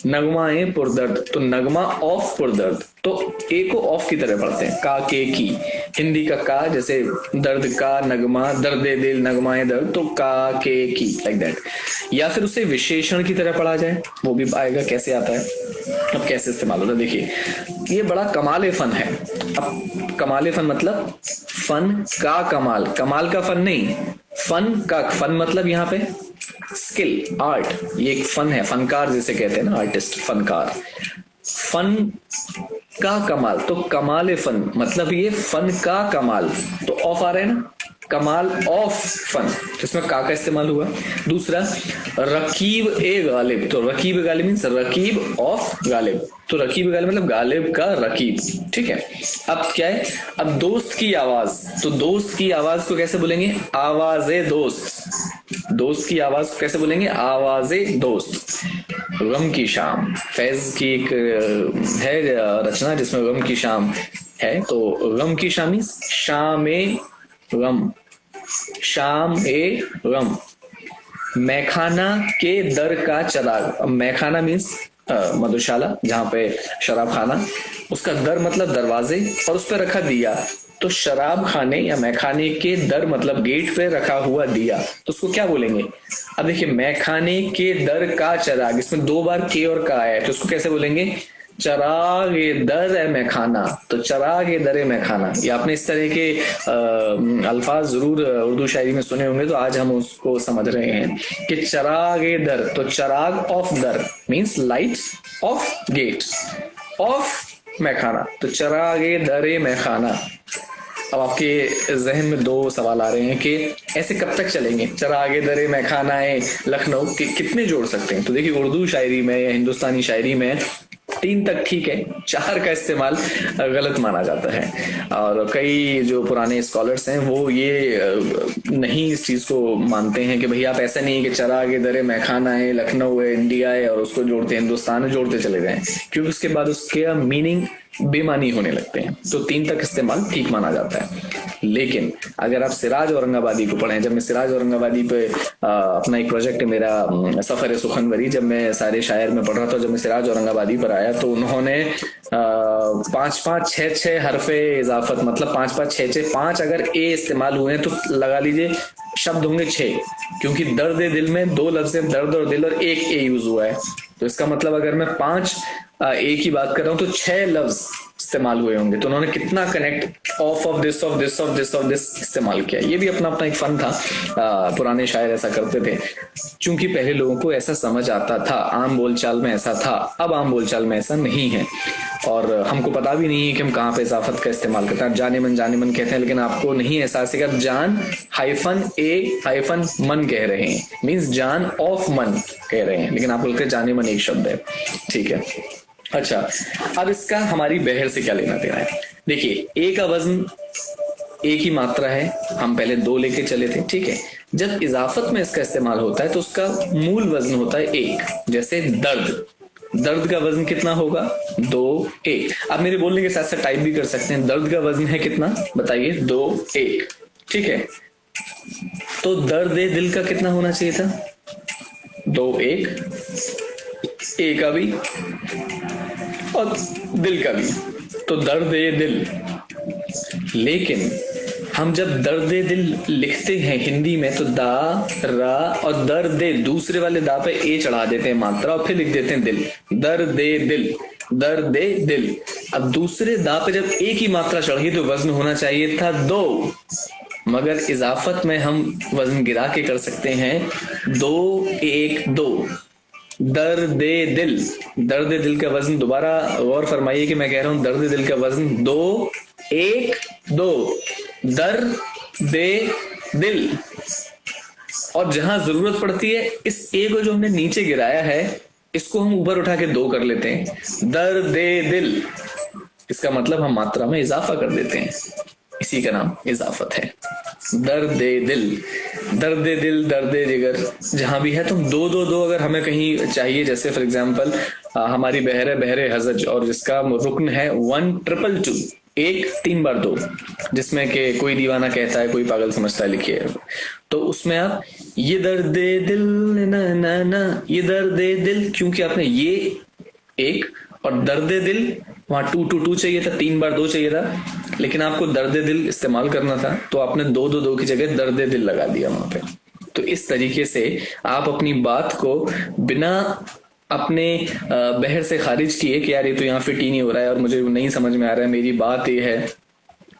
नगमा ए पुरदर्द, तो नगमा ऑफ पुरदर्द, तो ए को ऑफ की तरह पढ़ते हैं, का के की। हिंदी का का, जैसे दर्द का नगमा, दर्द दिल नगमा ए दर्द, तो का के की, लाइक दैट। या फिर उसे विशेषण की तरह पढ़ा जाए, वो भी आएगा। कैसे आता है, अब कैसे इस्तेमाल होता है, देखिए ये बड़ा कमाल फन है। अब कमाल फन मतलब फन का कमाल, कमाल का फन नहीं, फन का फन मतलब यहाँ पे स्किल, आर्ट, ये एक फन है, फनकार जिसे कहते हैं ना, आर्टिस्ट, फनकार। फन का कमाल, तो कमाल फन मतलब ये फन का कमाल, तो ऑफ आ रहा है ना, कमाल ऑफ फन, तो इसमें का इस्तेमाल हुआ। दूसरा रकीब ए गालिब, तो रकीब गालिब मीन्स रकीब ऑफ गालिब, तो रकीब गालिब मतलब गालिब का रकीब। ठीक है। अब क्या है, अब दोस्त की आवाज, तो दोस्त की आवाज को कैसे बोलेंगे, आवाजे दोस्त। दोस्त की आवाज को कैसे बोलेंगे, आवाजे दोस्त। गम की शाम, फैज की एक है रचना जिसमें गम की शाम है, तो गम की शाम मीन्स शाम ए गम, शाम ए गम। मैखाना के दर का चराग, अब मैखाना मीन्स मधुशाला, जहां पे शराब खाना, उसका दर मतलब दरवाजे, और उस पर रखा दिया, तो शराब खाने या मैखाने के दर मतलब गेट पे रखा हुआ दिया, तो उसको क्या बोलेंगे। अब देखिए मैखाने के दर का चराग, इसमें 2 बार के और का है, तो उसको कैसे बोलेंगे, चराग दर है मैखाना, तो चराग दर मैखाना। ये आपने इस तरह के अल्फाज जरूर उर्दू शायरी में सुने होंगे, तो आज हम उसको समझ रहे हैं कि चराग दर, तो चराग ऑफ दर means light of gate of मैखाना, तो चराग दर मैखाना। अब आपके जहन में 2 सवाल आ रहे हैं कि ऐसे कब तक चलेंगे, चरागे दरे मैखाना है लखनऊ के कितने जोड़ सकते हैं। तो देखिए उर्दू शायरी में या हिंदुस्तानी शायरी में 3 तक ठीक है, 4 का इस्तेमाल गलत माना जाता है। और कई जो पुराने स्कॉलर्स हैं वो ये नहीं इस चीज को मानते हैं कि भाई आप ऐसा नहीं कि चरागे दरे मैखाना है लखनऊ है इंडिया है और उसको जोड़ते हिंदुस्तान में जोड़ते चले गए, क्योंकि उसके बाद उसके मीनिंग बेमानी होने लगते हैं। तो 3 तक इस्तेमाल ठीक माना जाता है। लेकिन अगर आप सिराज औरंगाबादी को पढ़ें, जब मैं सिराज औरंगाबादी पे अपना एक प्रोजेक्ट है मेरा सफर सुखनवरी, जब मैं सारे शायर में पढ़ रहा था, जब मैं सिराज औरंगाबादी पर आया तो उन्होंने 5-5 6-6 हरफे इजाफत, मतलब 5-5 6-6 5 अगर ए इस्तेमाल हुए हैं तो लगा लीजिए शब्द होंगे 6, क्योंकि दर्द दिल में 2 लफ्ज हैं, दर्द और दिल, और 1 ए यूज हुआ है। तो इसका मतलब अगर मैं 5 ए की बात कर रहा हूं तो 6 लफ्ज इस्तेमाल हुए होंगे। तो उन्होंने कितना connect of this of this of this of this इस्तेमाल किया। ये भी अपना अपना एक फन था, पुराने शायर ऐसा करते थे, क्योंकि पहले लोगों को ऐसा समझ आता था, आम बोलचाल में ऐसा था। अब आम बोलचाल में ऐसा नहीं है, और हमको पता भी नहीं है कि हम कहाँ पे इजाफत का इस्तेमाल करते हैं। आप जाने मन कहते हैं, लेकिन आपको नहीं एहसास है कि आप जान हाइफन ए हाइफन मन कह रहे हैं, मीन्स जान ऑफ मन कह रहे हैं, लेकिन आप बोलते जाने मन एक शब्द है। ठीक है। अच्छा, अब इसका हमारी बहर से क्या लेना देना है। देखिए ए का वजन, ए की मात्रा है, हम पहले 2 लेके चले थे। ठीक है। जब इजाफत में इसका इस्तेमाल होता है तो उसका मूल वजन होता है 1। जैसे दर्द, दर्द का वजन कितना होगा, 2 1। आप मेरे बोलने के साथ साथ टाइप भी कर सकते हैं, दर्द का वजन है कितना बताइए, 2 1। ठीक है। तो दर्द दिल का कितना होना चाहिए था, 2 1, ए का भी और दिल का भी, तो दर्द दिल। लेकिन हम जब दर्द दिल लिखते हैं हिंदी में तो दा रा और दर्द दूसरे वाले दा पे ए चढ़ा देते हैं मात्रा, और फिर लिख देते हैं दिल, दर्द दिल, दर्द दिल। अब दूसरे दा पे जब ए की मात्रा चढ़ी तो वजन होना चाहिए था 2, मगर इजाफत में हम वजन गिरा के कर सकते हैं, 2 1 2। दर्द दिल, दर्द दिल का वजन, दोबारा गौर फरमाइए कि मैं कह रहा हूं दर्द दिल का वजन 2 1 2, दर्द दिल। और जहां जरूरत पड़ती है इस ए को जो हमने नीचे गिराया है इसको हम ऊपर उठा के दो कर लेते हैं, दर्दे दिल। इसका मतलब हम मात्रा में इजाफा कर देते हैं, इसी का नाम इजाफत है। दर्दे दिल, दर्दे दिल, दर्दे जिगर, जहां भी है तो दो दो दो अगर हमें कहीं चाहिए, जैसे फॉर एग्जांपल हमारी बहरे बहरे हजज और जिसका रुक्न है 1 2 2 2, एक 3 बार 2, जिसमें कि कोई दीवाना कहता है कोई पागल समझता है लिखिए, तो उसमें आप ये दर्दे दिल ना ना ना, ये दर्दे दिल, क्योंकि आपने ये एक और दर्दे दिल वहां 2 2 2 चाहिए था, 3 बार 2 चाहिए था, लेकिन आपको दर्दे दिल इस्तेमाल करना था तो आपने 2 2 2 की जगह दर्दे दिल लगा दिया वहां पे। तो इस तरीके से आप अपनी बात को बिना अपने बहर से खारिज किए कि यार ये तो यहाँ फिट ही नहीं हो रहा है और मुझे नहीं समझ में आ रहा है, मेरी बात ये है,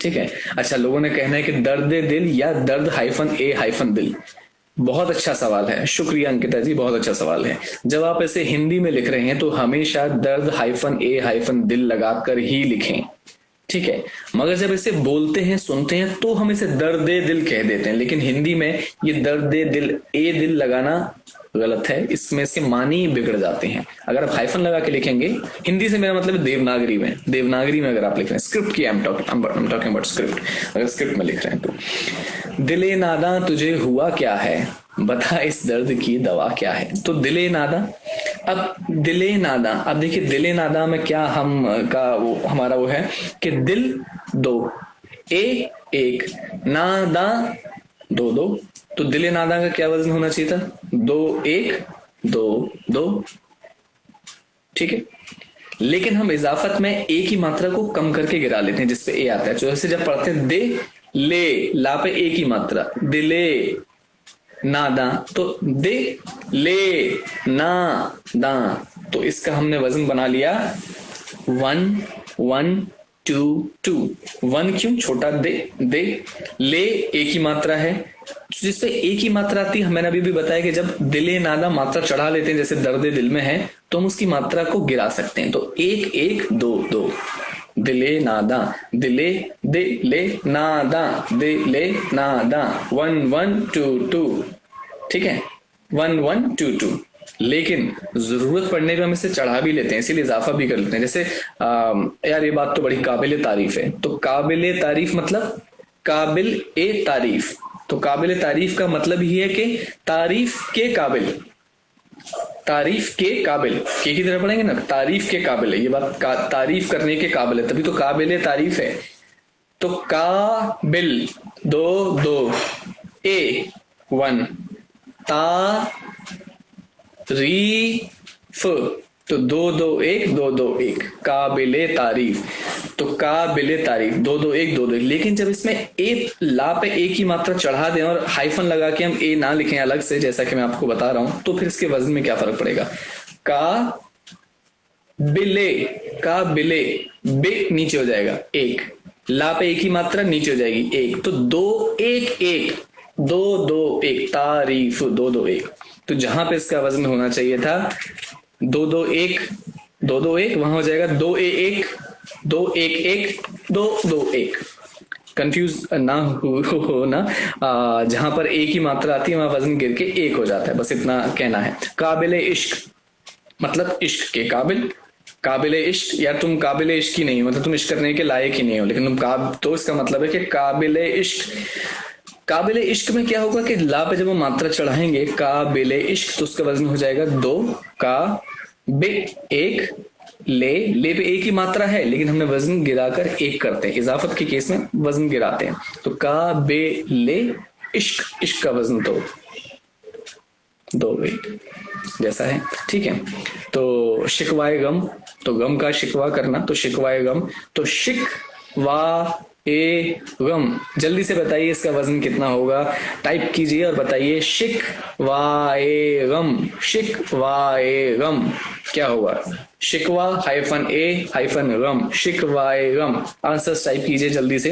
ठीक है। अच्छा, लोगों ने कहना है कि दर्द दिल या दर्द -ए दिल। बहुत अच्छा सवाल है, शुक्रिया अंकिता जी, बहुत अच्छा सवाल है। जब आप ऐसे हिंदी में लिख रहे हैं तो हमेशा दर्द -ए दिल लगाकर ही लिखें, ठीक है। मगर जब इसे बोलते हैं सुनते हैं तो हम इसे दर्दे दिल कह देते हैं, लेकिन हिंदी में ये दर्दे दिल ए दिल लगाना गलत है, इसमें इसके मानी बिगड़ जाते हैं। अगर आप हाइफन लगा के लिखेंगे, हिंदी से मेरा मतलब देवनागरी में, देवनागरी में अगर आप लिख रहे हैं, स्क्रिप्ट की I am talking about script, अगर स्क्रिप्ट में लिख रहे हैं तो दिले नादा तुझे हुआ क्या है, बता इस दर्द की दवा क्या है। तो दिले नादा, अब दिले नादा, अब देखिए दिले नादा में क्या हम का वो हमारा वो है कि दिल 2, ए 1, नादा 2 2, तो दिले नादा का क्या वजन होना चाहिए था, 2 1 2 2, ठीक है। लेकिन हम इजाफत में ए की मात्रा को कम करके गिरा लेते हैं जिसपे ए आता है। तो जैसे जब पढ़ते हैं दे ले, ला पे ए की मात्रा, दिले नादा, तो दे ले ना दा, तो इसका हमने वजन बना लिया 1 1 2 2। 1 क्यों, छोटा दे, दे ले ए की मात्रा है, जिसपे ए की मात्रा आती है, मैंने अभी भी बताया कि जब दिले नादा मात्रा चढ़ा लेते हैं, जैसे दर्द दिल में है, तो हम उसकी मात्रा को गिरा सकते हैं। तो 1 1 2 2, दिले नादा, दिले दे ले नादा, दे ले नादा, 1 1 2 2, ठीक है, 1 1 2 2। लेकिन जरूरत पड़ने पे हम इसे चढ़ा भी लेते हैं, इसीलिए इजाफा भी कर लेते हैं। जैसे यार ये बात तो बड़ी काबिल तारीफ है, तो काबिल तारीफ मतलब काबिल ए तारीफ, तो काबिल तारीफ का मतलब ही है कि तारीफ के काबिल, तारीफ के काबिल, के की तरह पढ़ेंगे ना, तारीफ के काबिल है, ये बात तारीफ करने के काबिल है, तभी तो काबिल तारीफ है। तो काबिल 2 2, ए 1, ता री फ, तो 2 2 1 2 2 1, काबिले तारीफ, तो काबिले तारीफ 2 2 1 2 2। लेकिन जब इसमें ए ला पे ए की मात्रा चढ़ा दें और हाइफन लगा के हम ए ना लिखें अलग से, जैसा कि मैं आपको बता रहा हूं, तो फिर इसके वजन में क्या फर्क पड़ेगा। का बिले, का बिले, बे नीचे हो जाएगा 1, ला पे ए की मात्रा नीचे हो जाएगी 1, तो 2 1 1 2 2 1, तारीफ 2 2 1। तो जहां पे इसका वजन होना चाहिए था 2 2 1 2 2 1, वहां हो जाएगा 2 1 2 1 1 2 2 1। कंफ्यूज ना हो ना, जहां पर ए की मात्रा आती है वहां वजन गिर के 1 हो जाता है, बस इतना कहना है। काबिले इश्क मतलब इश्क के काबिल, काबिले इश्क, या तुम काबिले इश्क ही नहीं हो, मतलब तुम इश्क करने के लायक ही नहीं हो, लेकिन तुम तो इसका मतलब है कि काबिले इश्क। काबिले इश्क में क्या होगा कि ला पे जब हम मात्रा चढ़ाएंगे काबिले इश्क, तो उसका वजन हो जाएगा 2, का बे 1, ले पे एक ही मात्रा है लेकिन हमने वजन गिराकर 1 करते हैं, इजाफत के केस में वजन गिराते हैं। तो का बे ले इश्क, इश्क का वजन तो 2 वेट जैसा है, ठीक है। तो शिकवाए गम, तो गम का शिकवा करना, तो शिकवाए गम, तो शिक वा ए गम, जल्दी से बताइए इसका वजन कितना होगा, टाइप कीजिए और बताइए। शिक वाए गम, शिक वाए गम क्या होगा, शिकवा -ए गम, शिक वाए गम। आंसर्स टाइप कीजिए जल्दी से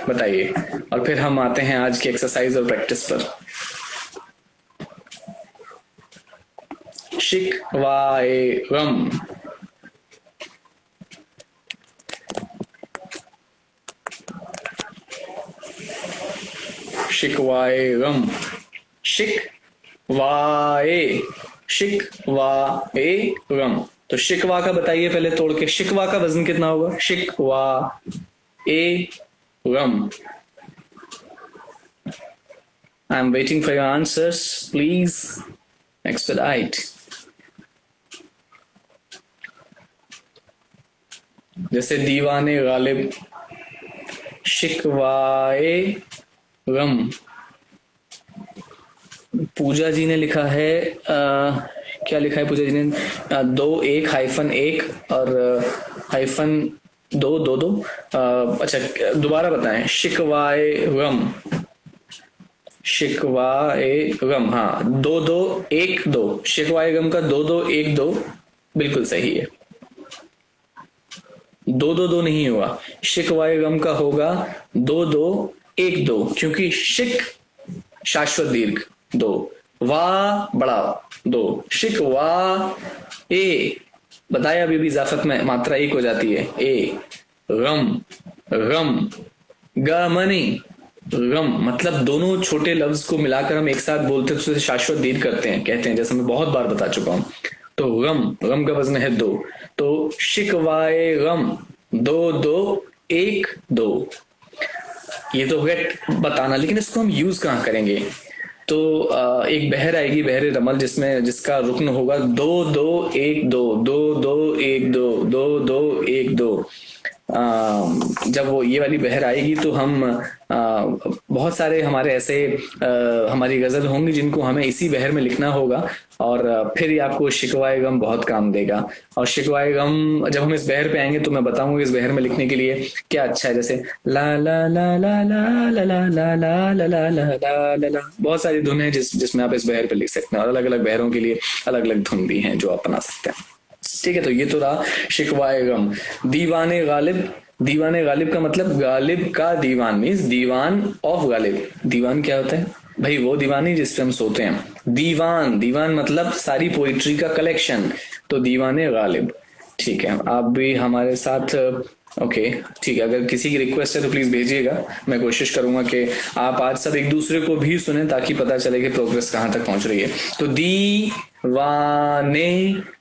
बताइए, और फिर हम आते हैं आज की एक्सरसाइज और प्रैक्टिस पर। शिक वाए गम, शिकवाए गम, शिक वाए, शिक वा ए गम। तो शिकवा का बताइए पहले तोड़ के, शिकवा का वजन कितना होगा? शिक वा ए गम। I am waiting for your answers, please expedite. जैसे दीवाने गालिब, शिकवाए गम। पूजा जी ने लिखा है क्या लिखा है पूजा जी ने? 2 1 हाइफन 1 और हाइफन 2 2 2। अच्छा दोबारा बताएं, शिकवाए गम, शिकवाए गम। हाँ 2 2 1 2, शिकवाए गम का 2 2 1 2 बिल्कुल सही है। 2 2 2 नहीं हुआ, शिकवाए गम का होगा 2 2 1 2, क्योंकि शिक शाश्वत दीर्घ 2, वा बड़ा 2, शिक वा ए। बताया अभी भी इजाफत में मात्रा 1 हो जाती है, ए गम गम, गमनी गम। मतलब दोनों छोटे लफ्ज को मिलाकर हम एक साथ बोलते तो उसे शाश्वत दीर्घ करते हैं, कहते हैं, जैसे मैं बहुत बार बता चुका हूं। तो गम, गम का वजन है 2, तो शिकवाए गम 2 2 1 2। ये तो हो गया बताना, लेकिन इसको हम यूज कहाँ करेंगे? तो एक बहर आएगी, बहर रमल, जिसका रुकन होगा 2 2 1 2 2 2 1 2 2 2 1 2। जब वो ये वाली बहर आएगी तो हम बहुत सारे हमारे ऐसे हमारी गजल होंगी जिनको हमें इसी बहर में लिखना होगा, और फिर ये आपको शिकवाए गम बहुत काम देगा। और शिकवाए गम जब हम इस बहर पे आएंगे तो मैं बताऊंगा इस बहर में लिखने के लिए क्या अच्छा है। जैसे ला ला ला ला ला ला ला ला ला ला ला ला ला ला, बहुत सारी धुन है जिसमें आप इस बहर पे लिख सकते हैं, और अलग अलग बहरों के लिए अलग अलग धुन भी हैं जो आप बना सकते हैं। ठीक है, तो ये तो रहा शिकवाए गम। दीवाने गालिब, दीवाने गालिब का मतलब गालिब का दीवान, मीन्स दीवान ऑफ गालिब। दीवान क्या होता है भाई? वो दीवानी जिस पे हम सोते हैं। दीवान, दीवान मतलब सारी पोइट्री का कलेक्शन, तो दीवाने गालिब। ठीक है, आप भी हमारे साथ ओके ठीक है। अगर किसी की रिक्वेस्ट है तो प्लीज भेजिएगा, मैं कोशिश करूंगा कि आप आज सब एक दूसरे को भी सुने ताकि पता चले कि प्रोग्रेस कहाँ तक पहुंच रही है। तो दीवाने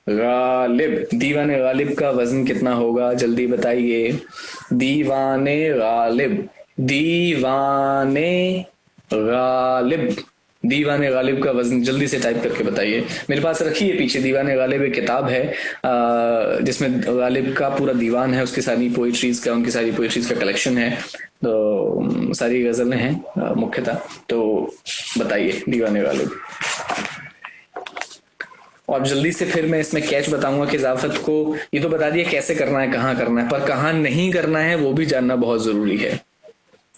गालिब, दीवाने गालिब का वजन कितना होगा जल्दी बताइए? दीवाने गालिब, दीवाने गालिब, दीवाने गालिब का वजन जल्दी से टाइप करके बताइए। मेरे पास रखिए पीछे दीवाने गालिब एक किताब है जिसमें गालिब का पूरा दीवान है, उसकी सारी पोइट्रीज का, उनकी सारी पोइट्रीज का कलेक्शन है, तो सारी गजलें हैं मुख्यतः। तो बताइए दीवाने गालिब। और जल्दी से फिर मैं इसमें कैच बताऊंगा कि इजाफत को ये तो बता दिया कैसे करना है, कहाँ करना है, पर कहाँ नहीं करना है वो भी जानना बहुत जरूरी है।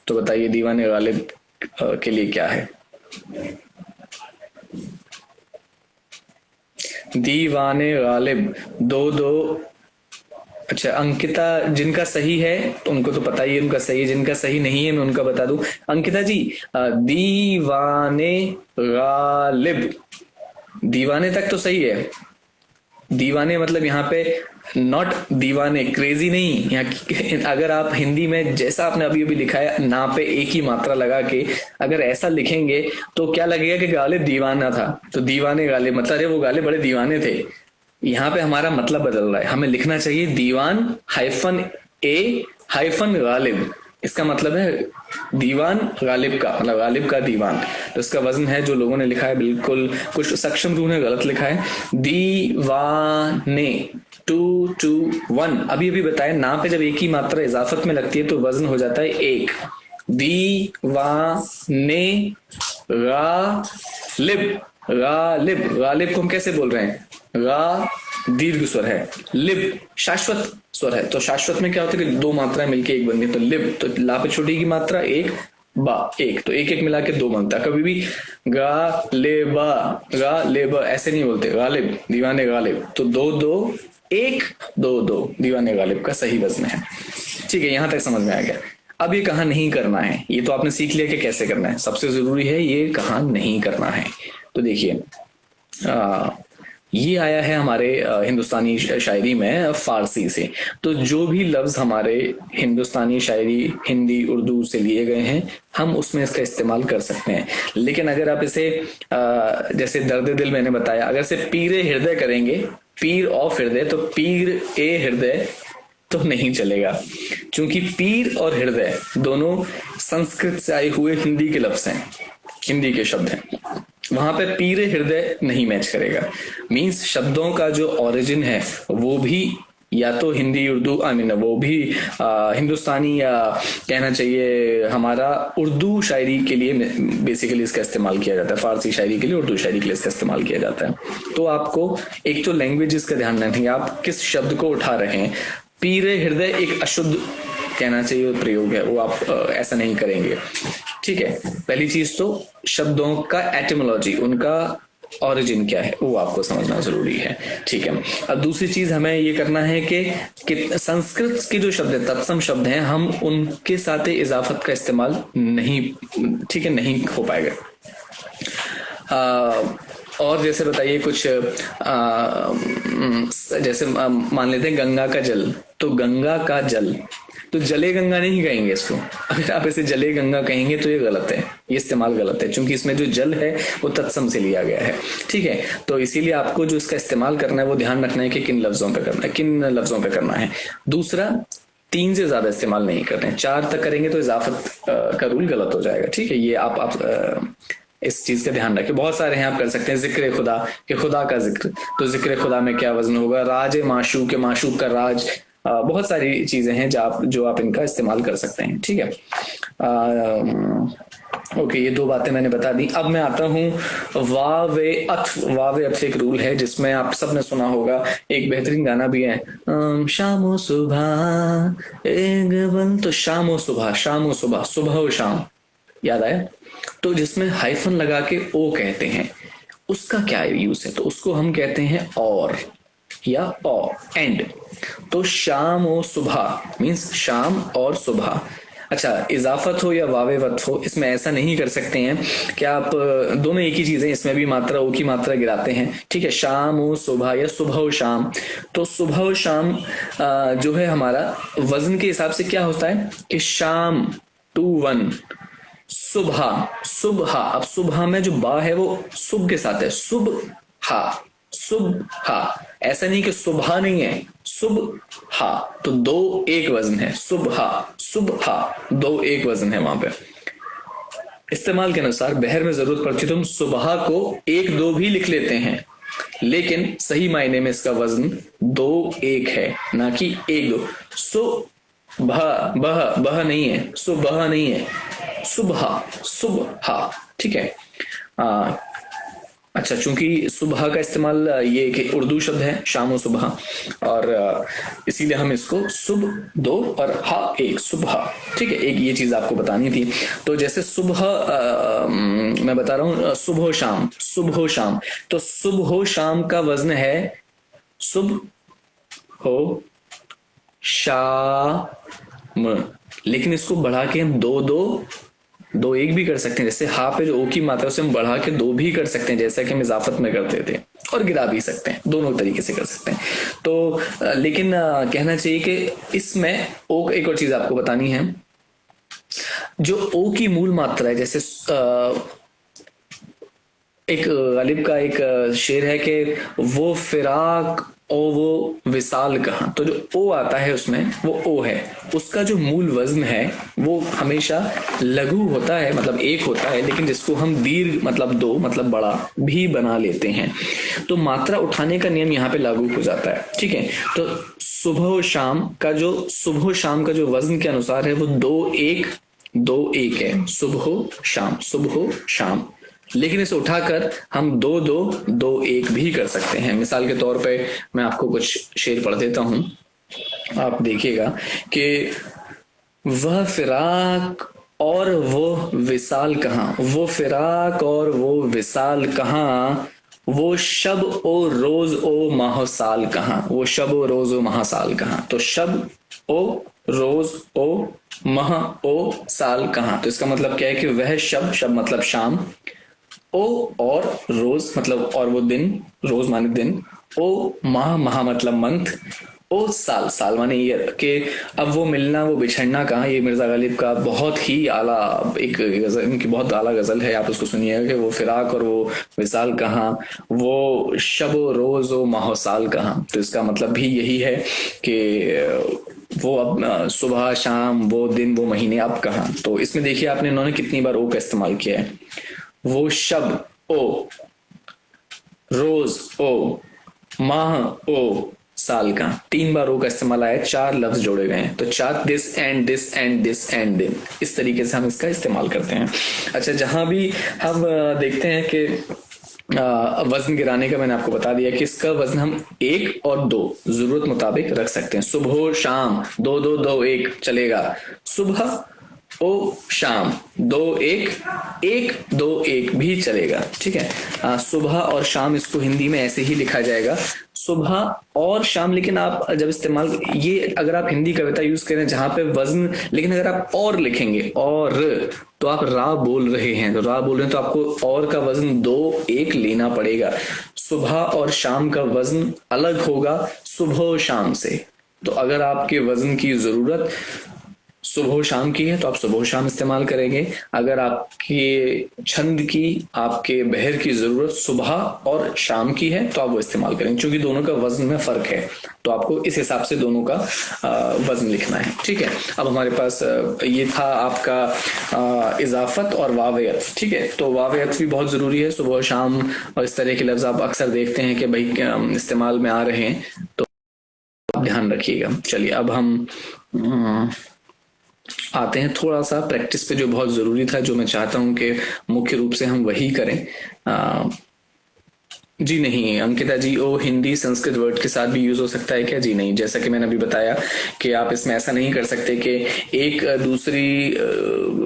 तो बताइए दीवाने गालिब के लिए क्या है? दीवाने गालिब 2 2। अच्छा अंकिता, जिनका सही है तो उनको तो पता ही है उनका सही है, जिनका सही नहीं है मैं उनका बता दूं। अंकिता जी दीवाने गालिब, दीवाने तक तो सही है। दीवाने मतलब यहाँ पे नॉट दीवाने, क्रेजी नहीं। यहाँ अगर आप हिंदी में जैसा आपने अभी अभी लिखा है ना पे एक ही मात्रा लगा के अगर ऐसा लिखेंगे तो क्या लगेगा कि गालिब दीवाना था, तो दीवाने गालिब मतलब अरे वो गालिब बड़े दीवाने थे। यहाँ पे हमारा मतलब बदल रहा है, हमें लिखना चाहिए दीवान हाइफन ए हाइफन गालिब। इसका मतलब है दीवान गालिब का, मतलब गालिब का दीवान। तो इसका वजन है जो लोगों ने लिखा है बिल्कुल कुछ सक्षम रूह ने गलत लिखा है, दीवाने 2 2 1। अभी अभी बताया ना पे जब एक ही मात्रा इजाफत में लगती है तो वजन हो जाता है 1। दीवाने गालिब, गालिब, गालिब को हम कैसे बोल रहे हैं? गा दीर्घ स्वर है, लिब शाश्वत स्वर है, तो शाश्वत में क्या होता है कि 2 मात्राएं मिलके एक बनती है, तो लिब, तो ला पे छोटी की मात्रा 1 बा 1, तो 1 1 मिला के 2 बनता है। कभी भी गा ले बा ऐसे नहीं बोलते, गालिब दीवाने गालिब, तो 2 2 1 2 2 दीवाने गालिब का सही वजन है। ठीक है, यहां तक समझ में आ गया। अब ये कहाँ नहीं करना है, ये तो आपने सीख लिया कि कैसे करना है, सबसे जरूरी है ये कहाँ नहीं करना है। तो देखिए ये आया है हमारे हिंदुस्तानी शायरी में फारसी से। तो जो भी लफ्ज हमारे हिंदुस्तानी शायरी हिंदी उर्दू से लिए गए हैं हम उसमें इसका इस्तेमाल कर सकते हैं। लेकिन अगर आप इसे जैसे दर्द दिल मैंने बताया, अगर इसे पीरे हृदय करेंगे, पीर ऑफ हृदय, तो पीर ए हृदय तो नहीं चलेगा, क्योंकि पीर और हृदय दोनों संस्कृत से आए हुए हिंदी के लफ्ज हैं, हिंदी के शब्द हैं। वहां पे पीरे हृदय नहीं मैच करेगा। मींस शब्दों का जो ओरिजिन है वो भी या तो हिंदी उर्दू आई मीन वो भी हिंदुस्तानी, या कहना चाहिए हमारा उर्दू शायरी के लिए बेसिकली इसका इस्तेमाल किया जाता है, फारसी शायरी के लिए, उर्दू शायरी के लिए इसका इस्तेमाल किया जाता है। तो आपको एक तो लैंग्वेज का ध्यान रखेंगे, आप किस शब्द को उठा रहे हैं। पीरे हृदय एक अशुद्ध कहना चाहिए प्रयोग है, वो आप ऐसा नहीं करेंगे, ठीक है। पहली चीज तो शब्दों का एटिमोलॉजी, उनका ओरिजिन क्या है वो आपको समझना जरूरी है, ठीक है। अब दूसरी चीज हमें ये करना है कि संस्कृत के जो शब्द है, तत्सम शब्द हैं, हम उनके साथ इजाफत का इस्तेमाल नहीं, ठीक है, नहीं हो पाएगा। और जैसे बताइए कुछ जैसे मान लेते हैं गंगा का जल, तो गंगा का जल, तो जले गंगा नहीं कहेंगे इसको। अगर आप इसे जले गंगा कहेंगे तो ये गलत है, ये इस्तेमाल गलत है, क्योंकि इसमें जो जल है वो तत्सम से लिया गया है, ठीक है। तो इसीलिए आपको जो इसका इस्तेमाल करना है वो ध्यान रखना है कि किन लफ्जों पे करना है, किन लफ्जों पे करना है। दूसरा, 3 से ज्यादा इस्तेमाल नहीं करना है, 4 तक करेंगे तो इजाफत का रूल गलत हो जाएगा, ठीक है। ये आप इस चीज का ध्यान रखें। बहुत सारे हैं आप कर सकते हैं, जिक्र खुदा के खुदा का जिक्र, तो जिक्र खुदा में क्या वजन होगा, राज माशूक के माशूक का राज, बहुत सारी चीजें हैं जो आप इनका इस्तेमाल कर सकते हैं, ठीक है। ओके, ये 2 बातें मैंने बता दी। अब मैं आता हूँ वावे अत्फ। वावे अत्फ एक रूल है जिसमें आप सबने सुना होगा, एक बेहतरीन गाना भी है, शामो सुबह एक बल, तो शामो सुबह, शामो सुबह, सुबह और शाम, याद आया। तो जिसमें हाइफन लगा के ओ कहते हैं, उसका क्या यूज है, तो उसको हम कहते हैं और या ओ एंड। तो शाम और सुबह मीन्स शाम और सुबह। अच्छा, इजाफत हो या वावेवत हो, इसमें ऐसा नहीं कर सकते हैं कि आप दोनों एक ही चीजें, इसमें भी मात्रा ओ की मात्रा गिराते हैं, ठीक है। शाम और सुबह या सुबह और शाम, तो सुबह और शाम जो है हमारा वजन के हिसाब से क्या होता है कि शाम 2 1, सुबह सुबह। अब सुबह में जो बा है वो सुब के साथ है, सुबह सुबह, ऐसा नहीं कि सुबह नहीं है, सुबह, तो 2 1 वजन है, सुबह सुबह 2 1 वजन है वहां पे। इस्तेमाल के अनुसार बहर में जरूरत पड़ती तो हम सुबह को 1 2 भी लिख लेते हैं, लेकिन सही मायने में इसका वजन 2 1 है, ना कि 1 2। सुबह बह बह नहीं है, सुबह नहीं है, सुबह सुबह, ठीक है। अच्छा, चूंकि सुबह का इस्तेमाल ये कि उर्दू शब्द है शाम और सुबह, और इसीलिए हम इसको सुब 2 और हा 1, सुबह, ठीक है। एक ये चीज आपको बतानी थी। तो जैसे सुबह मैं बता रहा हूँ सुबह शाम, सुबह शाम, तो सुबह शाम का वजन है सुबह शाम, लेकिन इसको बढ़ा के हम 2 2 1 भी कर सकते हैं। जैसे हा पे जो ओ की मात्रा उसे हम बढ़ा के 2 भी कर सकते हैं, जैसा कि हम इजाफत में करते थे, और गिरा भी सकते हैं, दोनों तरीके से कर सकते हैं। तो लेकिन कहना चाहिए कि इसमें ओ, एक और चीज आपको बतानी है, जो ओ की मूल मात्रा है, जैसे एक गालिब का एक शेर है कि वो फिराक ओ वो विसाल कहाँ, तो जो ओ आता है उसमें वो ओ है, उसका जो मूल वजन है वो हमेशा लघु होता है, मतलब 1 होता है, लेकिन जिसको हम दीर्घ मतलब 2 मतलब बड़ा भी बना लेते हैं, तो मात्रा उठाने का नियम यहाँ पे लागू हो जाता है, ठीक है। तो सुबह शाम का जो वजन के अनुसार है वो 2 1 2 1 है, सुबह शाम, लेकिन इसे उठाकर हम 2 2 2 1 भी कर सकते हैं। मिसाल के तौर पे मैं आपको कुछ शेर पढ़ देता हूं, आप देखिएगा कि वह फिराक और वो विसाल कहाँ, वो फिराक और वो विसाल कहाँ, वो शब ओ रोज ओ माह साल कहाँ, वो शब ओ रोज ओ माह साल कहाँ, तो शब ओ रोज ओ माह ओ साल कहाँ, तो इसका मतलब क्या है कि वह शब मतलब शाम, ओ और रोज मतलब और वो दिन, रोज माने दिन। ओ माह, माह मतलब मंथ। ओ साल, साल माने ईयर के। अब वो मिलना वो बिछड़ना कहाँ, ये मिर्जा गालिब का बहुत ही आला एक गजल, इनकी बहुत आला गजल है, आप उसको सुनिएगा कि वो फिराक और वो विसाल कहाँ, वो शब रोज ओ माह साल कहाँ। तो इसका मतलब भी यही है कि वो अब सुबह शाम वो दिन वो महीने अब कहाँ। तो इसमें देखिए आपने, इन्होंने कितनी बार ओ का इस्तेमाल किया है। वो शब ओ, रोज ओ, माह ओ, साल का, 3 बार ओ का इस्तेमाल आया, 4 लफ्ज जोड़े गए हैं। तो चार, this and this and this and दिन, इस तरीके से हम इसका इस्तेमाल करते हैं। अच्छा, जहां भी हम देखते हैं कि वजन गिराने का मैंने आपको बता दिया कि इसका वजन हम 1 और 2 जरूरत मुताबिक रख सकते हैं। सुबह शाम 2 2 2 1 चलेगा। सुबह ओ शाम 2 1 1 2 1 भी चलेगा। ठीक है, सुबह और शाम इसको हिंदी में ऐसे ही लिखा जाएगा, सुबह और शाम। लेकिन आप जब इस्तेमाल, ये अगर आप हिंदी कविता यूज करें जहां पे वजन, लेकिन अगर आप और लिखेंगे और, तो आप रा बोल रहे हैं, तो रा बोल रहे हैं तो आपको और का वजन 2 1 लेना पड़ेगा। सुबह और शाम का वजन अलग होगा सुबह शाम से। तो अगर आपके वजन की जरूरत सुबह शाम की है तो आप सुबह शाम इस्तेमाल करेंगे। अगर आपके छंद की, आपके बहर की जरूरत सुबह और शाम की है तो आप वो इस्तेमाल करेंगे, क्योंकि दोनों का वजन में फर्क है। तो आपको इस हिसाब से दोनों का वजन लिखना है। ठीक है, अब हमारे पास ये था आपका इजाफत और वावियत। ठीक है, तो वावियत भी बहुत जरूरी है। सुबह शाम और इस तरह के लफ्ज आप अक्सर देखते हैं कि भाई इस्तेमाल में आ रहे हैं, तो आप ध्यान रखिएगा। चलिए अब हम आते हैं थोड़ा सा प्रैक्टिस पे, जो बहुत जरूरी था, जो मैं चाहता हूं कि मुख्य रूप से हम वही करें। जी नहीं अंकिता जी, ओ हिंदी संस्कृत वर्ड के साथ भी यूज हो सकता है क्या? जी नहीं, जैसा कि मैंने अभी बताया कि आप इसमें ऐसा नहीं कर सकते कि एक दूसरी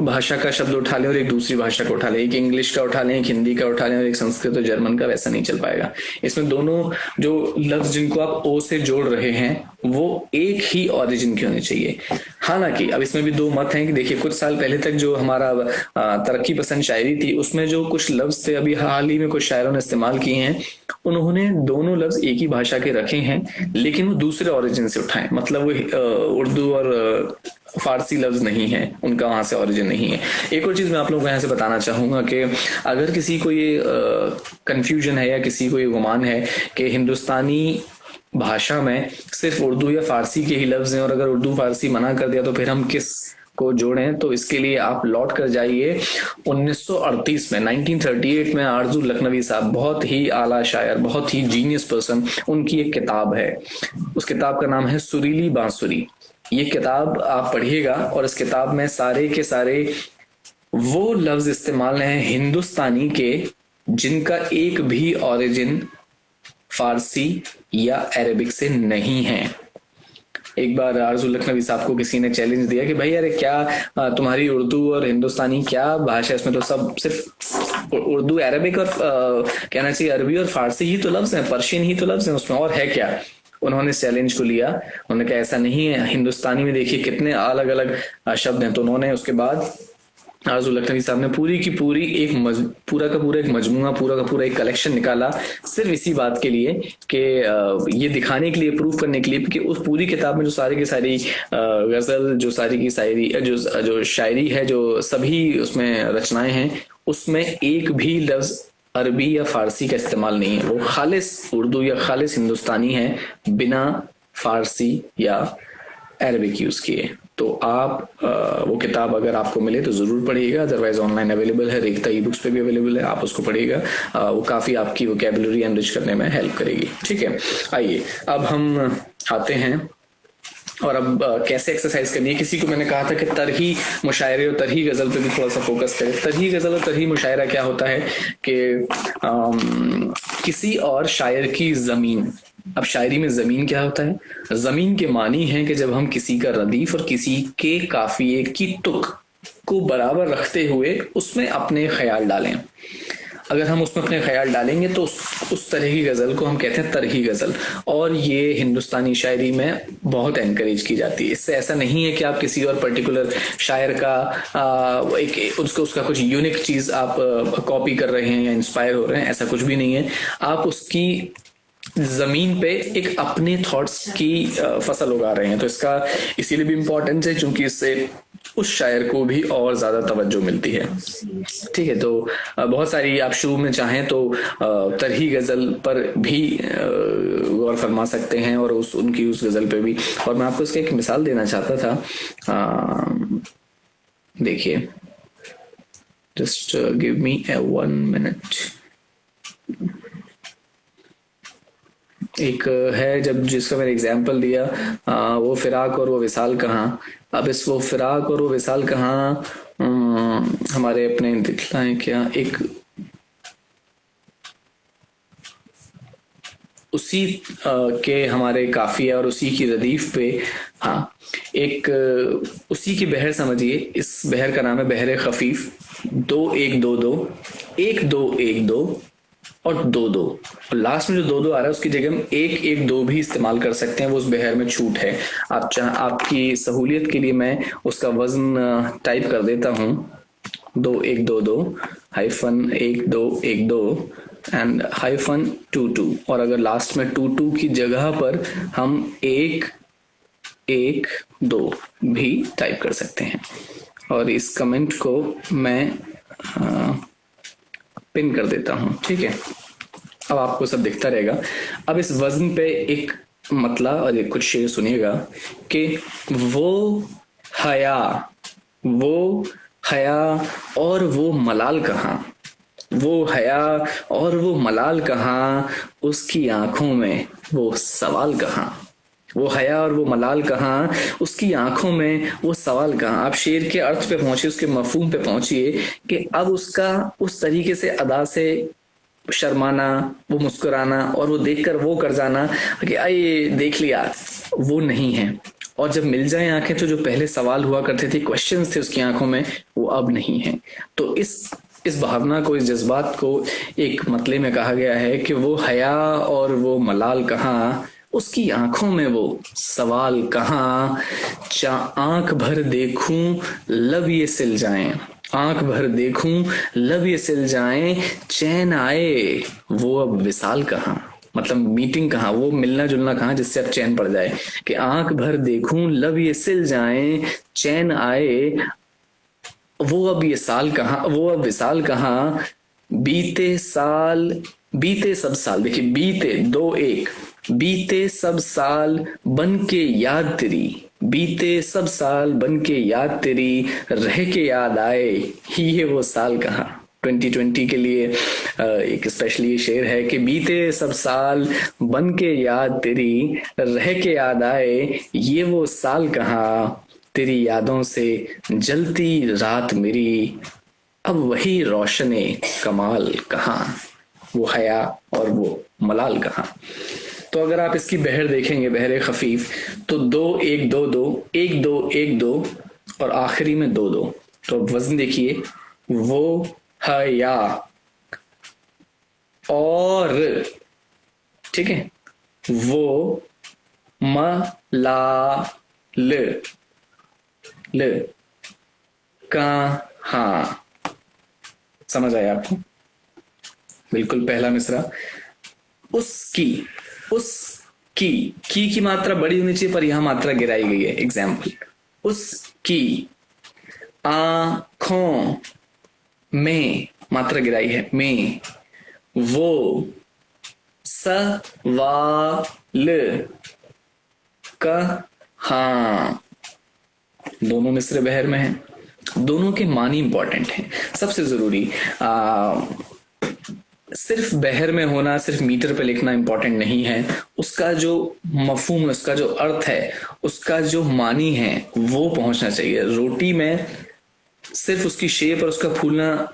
भाषा का शब्द उठा लें और एक दूसरी भाषा का उठा लें, एक इंग्लिश का उठा लें, एक हिंदी का उठा लें और एक संस्कृत और जर्मन का, वैसा नहीं चल पाएगा। इसमें दोनों जो लफ्ज जिनको आप ओ से जोड़ रहे हैं वो एक ही ओरिजिन के होने चाहिए। हालांकि अब इसमें भी दो मत हैं कि देखिए कुछ साल पहले तक जो हमारा तरक्की पसंद शायरी थी उसमें जो कुछ लफ्ज थे, अभी हाल ही में कुछ शायरों ने इस्तेमाल किए हैं, उन्होंने दोनों लफ्ज एक ही भाषा के रखे हैं लेकिन वो दूसरे ओरिजिन से उठाए, मतलब वो उर्दू और फारसी लफ्ज नहीं है, उनका वहां से ओरिजिन नहीं है। एक और चीज मैं आप लोगों को यहाँ से बताना चाहूंगा कि अगर किसी को ये कंफ्यूजन है या किसी को ये गुमान है कि हिंदुस्तानी भाषा में सिर्फ उर्दू या फारसी के ही लफ्ज हैं और अगर उर्दू फारसी मना कर दिया तो फिर हम किस को जोड़ें, तो इसके लिए आप लौट कर जाइए 1938 में, 1938 में आरजू लखनवी साहब, बहुत ही आला शायर, बहुत ही जीनियस पर्सन, उनकी एक किताब है। उस किताब का नाम है सुरीली बांसुरी। ये किताब आप पढ़िएगा और इस किताब में सारे के सारे वो लफ्ज इस्तेमाल हैं हिंदुस्तानी के जिनका एक भी ओरिजिन फारसी या अरेबिक से नहीं है। एक बार आरजू लखनवी साहब को किसी ने चैलेंज दिया कि भाई अरे क्या तुम्हारी उर्दू और हिंदुस्तानी क्या भाषा है, इसमें तो सब सिर्फ उर्दू अरेबिक और कहना चाहिए अरबी और फारसी ही तो लफ्ज हैं, पर्शियन ही तो लफ्ज हैं, उसमें और है क्या? उन्होंने इस चैलेंज को लिया, उन्होंने कहा ऐसा नहीं है, हिंदुस्तानी में देखिए कितने अलग अलग शब्द हैं। तो उन्होंने उसके बाद आरजू लखनवी साहब ने पूरी की पूरी एक पूरा का पूरा एक मजमूआ, पूरा का पूरा एक कलेक्शन निकाला सिर्फ इसी बात के लिए कि ये दिखाने के लिए, प्रूव करने के लिए कि उस पूरी किताब में जो सारी की सारी गजल, जो सारी की शायरी, जो शायरी है, जो सभी उसमें रचनाएं हैं, उसमें एक भी लफ्ज अरबी या फारसी का इस्तेमाल नहीं है। वो खालिस उर्दू या खालिस हिंदुस्तानी है बिना फारसी या अरबिक यूज किए। तो आप वो किताब अगर आपको मिले तो जरूर पढ़िएगा, अदरवाइज ऑनलाइन अवेलेबल है, रेखता ई बुक्स पे भी अवेलेबल है, आप उसको पढ़िएगा। वो काफी आपकी वोकैबुलरी एनरिच करने में हेल्प करेगी। ठीक है, आइए अब हम आते हैं और अब कैसे एक्सरसाइज करनी है। किसी को मैंने कहा था कि तरही मुशायरे और तरही गजल पे भी थोड़ा सा फोकस करें। तरही गजल और तरही मुशायरा क्या होता है कि किसी और शायर की जमीन, अब शायरी में जमीन क्या होता है? जमीन के मानी है कि जब हम किसी का रदीफ और किसी के काफिए की तुक को बराबर रखते हुए उसमें अपने ख्याल डालें। अगर हम उसमें अपने ख्याल डालेंगे तो उस तरह की गज़ल को हम कहते हैं तरही गज़ल, और ये हिंदुस्तानी शायरी में बहुत एनकरेज की जाती है। इससे ऐसा नहीं है कि आप किसी और पर्टिकुलर शायर का एक उसका कुछ यूनिक चीज़ आप कॉपी कर रहे हैं या इंस्पायर हो रहे हैं, ऐसा कुछ भी नहीं है। आप उसकी जमीन पे एक अपने थॉट्स की फसल उगा रहे हैं, तो इसका इसीलिए भी इम्पोर्टेंस है क्योंकि इससे उस शायर को भी और ज्यादा तवज्जो मिलती है। ठीक है, तो बहुत सारी आप शुरू में चाहें तो तरही गजल पर भी गौर फरमा सकते हैं और उनकी उस गजल पे भी। और मैं आपको इसका एक मिसाल देना चाहता था। देखिए, जस्ट गिव मी ए 1 मिनट। एक है जब जिसका मैंने एग्जाम्पल दिया, वो फिराक और वो विसाल कहाँ। अब इस वो फिराक और वो विसाल कहाँ हमारे अपने दिखलाएं क्या, एक उसी के हमारे काफिया और उसी की रदीफ पे, हाँ, एक उसी की बहर समझिए। इस बहर का नाम है बहर खफीफ। 2 1 2 2 1 2 1 2 और 2 2, और लास्ट में जो 2 2 आ रहा है उसकी जगह हम 1 1 2 भी इस्तेमाल कर सकते हैं, वो उस बहर में छूट है। आपकी सहूलियत के लिए मैं उसका वजन टाइप कर देता हूँ। 2 1 2 2 हाइफन 1 2 1 2 एंड हाइफन 2 2, और अगर लास्ट में 2 2 की जगह पर हम 1 1 2 भी टाइप कर सकते हैं। और इस कमेंट को मैं पिन कर देता हूं, ठीक है। अब आपको सब दिखता रहेगा। अब इस वजन पे एक मतला और एक कुछ शेर सुनिएगा कि वो हया और वो मलाल कहाँ, वो हया और वो मलाल कहाँ, उसकी आंखों में वो सवाल कहाँ। वो हया और वो मलाल कहाँ, उसकी आंखों में वो सवाल कहाँ। आप शेर के अर्थ पे पहुंचिए, उसके मफहूम पे पहुंचिए कि अब उसका उस तरीके से अदा से शर्माना, वो मुस्कुराना और वो देखकर वो कर जाना कि आइए देख लिया, वो नहीं है। और जब मिल जाए आंखें तो जो पहले सवाल हुआ करते थे, क्वेश्चंस थे उसकी आंखों में, वो अब नहीं है। तो इस भावना को, इस जज्बात को एक मतले में कहा गया है कि वो हया और वो मलाल कहाँ, उसकी आंखों में वो सवाल कहाँ। आंख भर देखूं लब ये सिल जाएं, आंख भर देखूं लब ये सिल जाएं, चैन आए वो अब विसाल कहाँ। मतलब मीटिंग कहाँ, वो मिलना जुलना कहाँ जिससे अब चैन पड़ जाए। कि आंख भर देखूं लब ये सिल जाएं, चैन आए वो अब ये साल कहाँ, वो अब विसाल कहाँ। बीते सब साल, देखिए बीते 2 1, बीते सब साल बन के याद तेरी, बीते सब साल बन के याद तेरी, रह के याद आए ये वो साल कहाँ। 2020 के लिए एक स्पेशली शेर है कि बीते सब साल बन के याद तेरी, रह के याद आए ये वो साल कहाँ। तेरी यादों से जलती रात मेरी, अब वही रोशने कमाल कहाँ। वो हया और वो मलाल कहाँ। तो अगर आप इसकी बहर देखेंगे, बहर खफीफ, तो 2 1 2 2 1 2 1 2 और आखिरी में 2 2। तो अब वजन देखिए, वो हया और, ठीक है, वो मलाल ल कहाँ। समझ आया आपको? बिल्कुल पहला मिसरा उसकी की मात्रा बड़ी होनी चाहिए, पर यहां मात्रा गिराई गई है। एग्जाम्पल, उसकी आंखों में मात्रा गिराई है, में। वो सवाल कहाँ। दोनों मिसरे बहर में हैं, दोनों के मानी इंपॉर्टेंट हैं। सबसे जरूरी सिर्फ बहर में होना, सिर्फ मीटर पे लिखना इंपॉर्टेंट नहीं है, उसका जो मफहूम है, उसका जो अर्थ है, उसका जो मानी है वो पहुंचना चाहिए। रोटी में सिर्फ उसकी शेप और उसका फूलना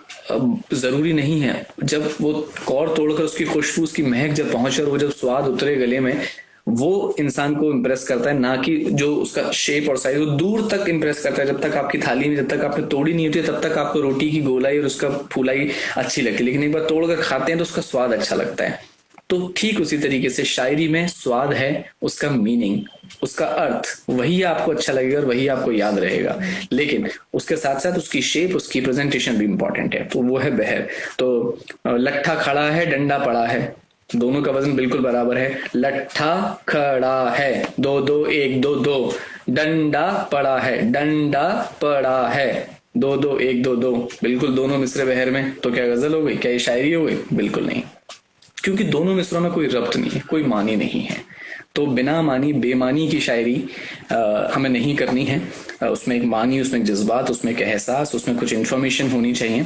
जरूरी नहीं है, जब वो कौर तोड़कर उसकी खुशबू, उसकी महक जब पहुंचे और वो जब स्वाद उतरे गले में, वो इंसान को इम्प्रेस करता है, ना कि जो उसका शेप और साइज, वो दूर तक इम्प्रेस करता है। जब तक आपकी थाली में, जब तक आपने तोड़ी नहीं होती, तब तक आपको रोटी की गोलाई और उसका फूलाई अच्छी लगती है, लेकिन एक बार तोड़ कर खाते हैं तो उसका स्वाद अच्छा लगता है। तो ठीक उसी तरीके से शायरी में स्वाद है, उसका मीनिंग, उसका अर्थ, वही आपको अच्छा लगेगा और वही आपको याद रहेगा, लेकिन उसके साथ साथ उसकी शेप, उसकी प्रेजेंटेशन भी इंपॉर्टेंट है। तो वो है बहर। तो लट्ठा खड़ा है, डंडा पड़ा है, दोनों का वजन बिल्कुल बराबर है। लट्ठा खड़ा है, 2 2 1 2 2, डंडा पड़ा है, डंडा पड़ा है, 2 2 1 2 2, बिल्कुल दोनों मिसरे बहर में। तो क्या गजल हो गई? क्या ये शायरी हो गई? बिल्कुल नहीं, क्योंकि दोनों मिसरों में कोई रब्त नहीं है, कोई मानी नहीं है। तो बिना मानी, बेमानी की शायरी हमें नहीं करनी है। उसमें एक मानी, उसमें एक जज्बात, उसमें एक एहसास, उसमें कुछ इन्फॉर्मेशन होनी चाहिए।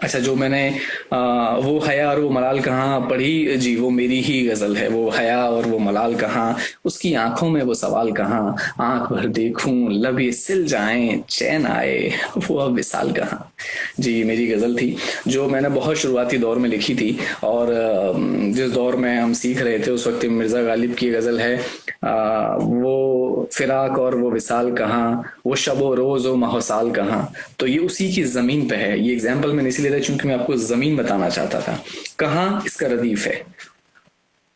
अच्छा, जो मैंने वो हया और वो मलाल कहाँ पढ़ी जी, वो मेरी ही गजल है। वो हया और वो मलाल कहाँ, उसकी आंखों में वो सवाल कहाँ, आंख भर देखूं लब ये सिल जाएं, चैन आए वो अब विसाल कहाँ। जी, मेरी गजल थी जो मैंने बहुत शुरुआती दौर में लिखी थी, और जिस दौर में हम सीख रहे थे उस वक्त मिर्जा गालिब की गजल है, वो फिराक और वो विसाल कहाँ, वो शबो रोज वो माहौसाल कहाँ। तो ये उसी की जमीन पे है। ये एग्जाम्पल मैंने इसलिए दिया चूंकि मैं आपको जमीन बताना चाहता था। कहाँ इसका रदीफ है,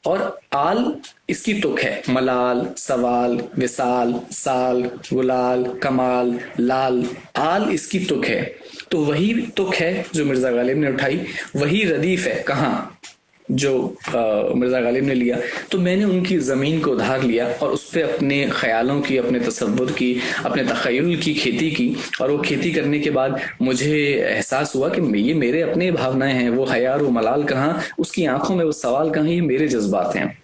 और आल इसकी तुक है। मलाल, सवाल, विसाल, साल, गुलाल, कमाल, लाल, आल इसकी तुक है। तो वही तुक है जो मिर्जा गालिब ने उठाई, वही रदीफ है कहाँ जो मिर्जा गालिब ने लिया। तो मैंने उनकी ज़मीन को उधार लिया और उस पर अपने ख्यालों की, अपने तसव्वुर की, अपने तख़य्युल की खेती की। और वो खेती करने के बाद मुझे एहसास हुआ कि ये मेरे अपने भावनाएं हैं। वो हयार, वो मलाल कहाँ, उसकी आंखों में वो सवाल कहाँ, ये मेरे जज्बात हैं।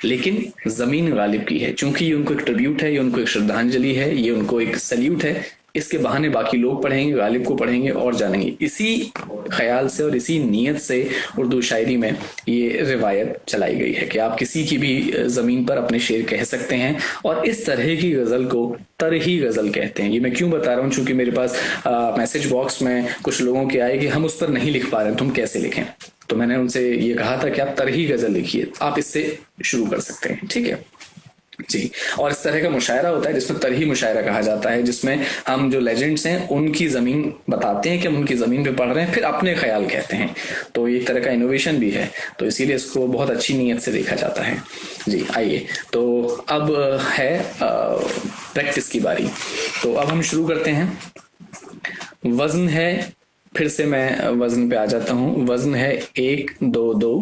लेकिन जमीन गालिब की है, चूंकि ये उनको एक ट्रिब्यूट है, ये उनको एक श्रद्धांजलि है, ये उनको एक सल्यूट है। इसके बहाने बाकी लोग पढ़ेंगे, गालिब को पढ़ेंगे और जानेंगे। इसी ख्याल से और इसी नीयत से उर्दू शायरी में ये रिवायत चलाई गई है कि आप किसी की भी जमीन पर अपने शेर कह सकते हैं। और इस तरह की गजल को तरही गजल कहते हैं। ये मैं क्यों बता रहा हूँ, चूंकि मेरे पास मैसेज बॉक्स में कुछ लोगों के आए कि हम उस पर नहीं लिख पा रहे, तुम कैसे लिखें। तो मैंने उनसे ये कहा था कि आप तरही गजल लिखिए, आप इससे शुरू कर सकते हैं, ठीक है जी। और इस तरह का मुशायरा होता है जिसमें तरही मुशायरा कहा जाता है, जिसमें हम जो लेजेंड्स हैं उनकी जमीन बताते हैं कि हम उनकी जमीन पे पढ़ रहे हैं, फिर अपने ख्याल कहते हैं। तो ये एक तरह का इनोवेशन भी है, तो इसीलिए इसको बहुत अच्छी नीयत से देखा जाता है जी। आइए, तो अब है प्रैक्टिस की बारी। तो अब हम शुरू करते हैं। वजन है, फिर से मैं वजन पे आ जाता हूँ। वजन है 1 2 2,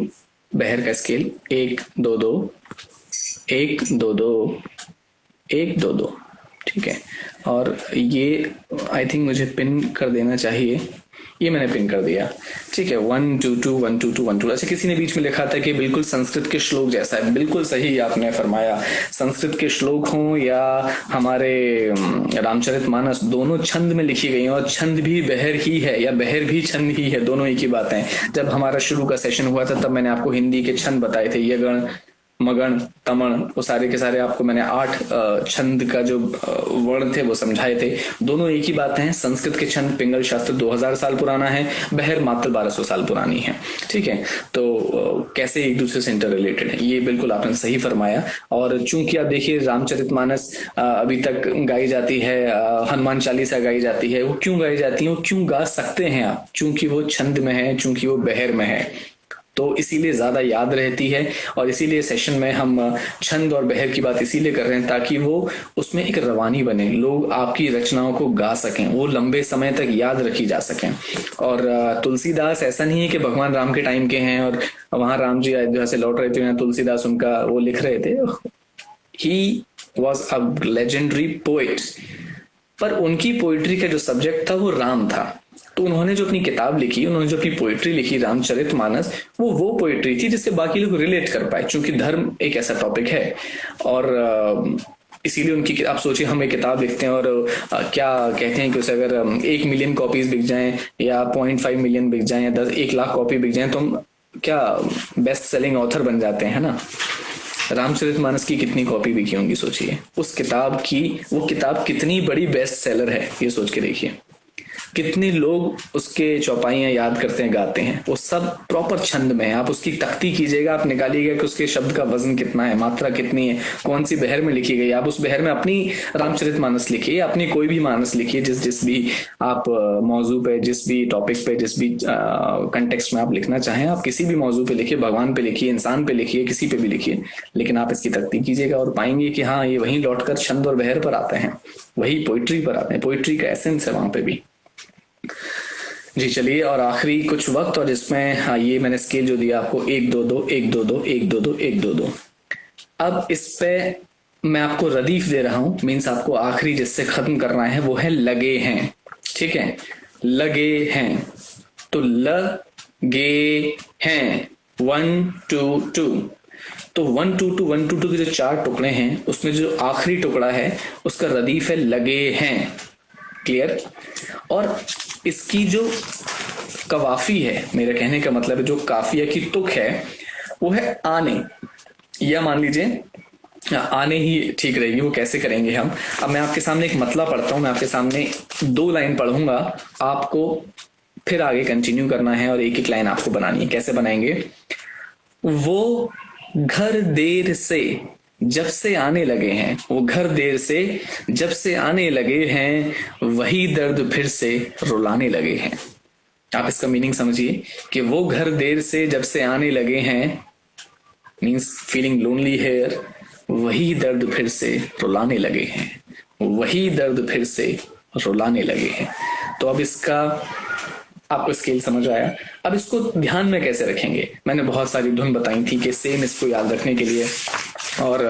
बहर का स्केल 1 2 2 1 2 2 1 2 2, ठीक है। और ये आई थिंक मुझे पिन कर देना चाहिए, ये मैंने पिन कर दिया, ठीक है। 1 2 2 1 2 2 1 2। अच्छा, किसी ने बीच में लिखा था कि बिल्कुल संस्कृत के श्लोक जैसा है। बिल्कुल सही आपने फरमाया। संस्कृत के श्लोक हों या हमारे रामचरितमानस, दोनों छंद में लिखी गई हैं, और छंद भी बहर ही है या बहर भी छंद ही है, दोनों एक ही बात है। जब हमारा शुरू का सेशन हुआ था तब मैंने आपको हिंदी के छंद बताए थे, यगण, मगण, तमण, वो सारे के सारे आपको मैंने 8 छंद का जो वर्ण थे वो समझाए थे। दोनों एक ही बात है। संस्कृत के छंद पिंगल शास्त्र 2000 साल पुराना है, बहर मात्र 1200 साल पुरानी है, ठीक है। तो कैसे एक दूसरे से इंटर रिलेटेड है, ये बिल्कुल आपने सही फरमाया। और चूंकि आप देखिए रामचरितमानस अभी तक गाई जाती है, हनुमान चालीसा गाई जाती है। वो क्यों गाई जाती है, वो क्यों गा सकते हैं आप, चूंकि वो छंद में है, चूंकि वो बहर में है, तो इसीलिए ज्यादा याद रहती है। और इसीलिए सेशन में हम छंद और बहर की बात इसीलिए कर रहे हैं ताकि वो उसमें एक रवानी बने, लोग आपकी रचनाओं को गा सकें, वो लंबे समय तक याद रखी जा सकें। और तुलसीदास ऐसा नहीं है कि भगवान राम के टाइम के हैं और वहां राम जी अयोध्या से लौट रहे थे, तुलसीदास उनका वो लिख रहे थे। He was a legendary poet, पर उनकी पोइट्री का जो सब्जेक्ट था वो राम था। तो उन्होंने जो अपनी किताब लिखी, उन्होंने जो अपनी पोइट्री लिखी रामचरितमानस, वो पोइट्री थी जिससे बाकी लोग रिलेट कर पाए, क्योंकि धर्म एक ऐसा टॉपिक है। और इसीलिए उनकी, आप सोचिए हम एक किताब लिखते हैं और क्या कहते हैं कि उसे अगर 1 मिलियन कॉपीज बिक जाएं या 0.5 मिलियन बिक जाएं या 1 लाख कॉपी बिक जाएं तो हम क्या बेस्ट सेलिंग ऑथर बन जाते हैं, है ना। रामचरितमानस की कितनी कॉपी बिकी होंगी सोचिए, उस किताब की, वो किताब कितनी बड़ी बेस्ट सेलर है, ये सोच के देखिए। कितने लोग उसके चौपाइयां याद करते हैं, गाते हैं, वो सब प्रॉपर छंद में है। आप उसकी तख्ती कीजिएगा, आप निकालिएगा कि उसके शब्द का वजन कितना है, मात्रा कितनी है, कौन सी बहर में लिखी गई। आप उस बहर में अपनी रामचरितमानस लिखिए, अपनी कोई भी मानस लिखिए, जिस भी आप मौजू पे, जिस भी टॉपिक पे, जिस भी कंटेक्स्ट में आप लिखना चाहें, आप किसी भी मौजू पे लिखिए, भगवान पे लिखिए, इंसान पे लिखिए, किसी पे भी लिखिए, लेकिन आप इसकी तख्ती कीजिएगा और पाएंगे कि हाँ, ये वहीं लौटकर छंद और बहर पर आते हैं, वही पोइट्री पर आते हैं, पोइट्री का एसेंस है वहां पे भी। जी चलिए, और आखिरी कुछ वक्त, और इसमें हाँ, ये मैंने स्केल जो दिया आपको 1-2-2 1-2-2 1-2-2 1-2-2। अब इस पे मैं आपको रदीफ दे रहा हूं, मीन्स आपको आखिरी जिससे खत्म करना है वो है लगे हैं। ठीक है, लगे हैं, तो लगे हैं 1-2-2। तो 1-2-2 1-2-2 के जो 4 टुकड़े हैं उसमें जो आखिरी टुकड़ा है उसका रदीफ है लगे हैं। क्लियर? और इसकी जो कवाफी है, मेरे कहने का मतलब है जो काफिया की तुक है वो है आने, या मान लीजिए आने ही ठीक रहेगी। वो कैसे करेंगे हम? अब मैं आपके सामने एक मतला पढ़ता हूं, मैं आपके सामने 2 लाइन पढ़ूंगा, आपको फिर आगे कंटिन्यू करना है और एक एक लाइन आपको बनानी है। कैसे बनाएंगे? वो घर देर से जब से आने लगे हैं, वो घर देर से जब से आने लगे हैं, वही दर्द फिर से रुलाने लगे हैं। आप इसका मीनिंग समझिए कि वो घर देर से जब से आने लगे हैं मीन्स फीलिंग लोनली हेयर, वही दर्द फिर से रुलाने लगे हैं, वही दर्द फिर से रुलाने लगे हैं। तो अब इसका आपको स्केल समझ आया। अब इसको ध्यान में कैसे रखेंगे? मैंने बहुत सारी धुन बताई थी कि सेम इसको याद रखने के लिए, और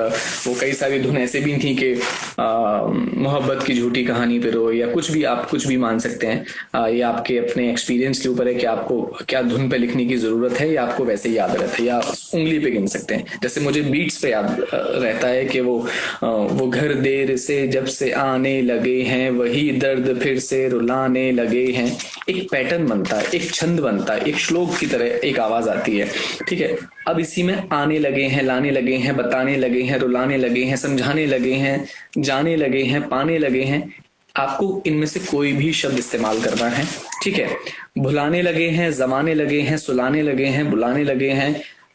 वो कई सारी धुन ऐसे भी थी कि मोहब्बत की झूठी कहानी पे रो, या कुछ भी, आप कुछ भी मान सकते हैं। ये आपके अपने एक्सपीरियंस के ऊपर है कि आपको क्या धुन पे लिखने की जरूरत है, या आपको वैसे ही याद रहता है, या उंगली पे गिन सकते हैं। जैसे मुझे बीट्स पे याद रहता है कि वो घर देर से जब से आने लगे हैं, वही दर्द फिर से रुलाने लगे हैं। एक पैटर्न बनता है, एक छंद बनता है, एक श्लोक की तरह एक आवाज आती है। ठीक है, अब इसी में आने लगे हैं, लाने लगे हैं, बताने लगे हैं, रुलाने लगे हैं, समझाने लगे हैं, जाने लगे हैं, पाने लगे हैं, आपको इनमें से कोई भी शब्द इस्तेमाल करना है। ठीक है, भुलाने लगे हैं, जमाने लगे हैं, सुलाने लगे हैं, बुलाने लगे हैं,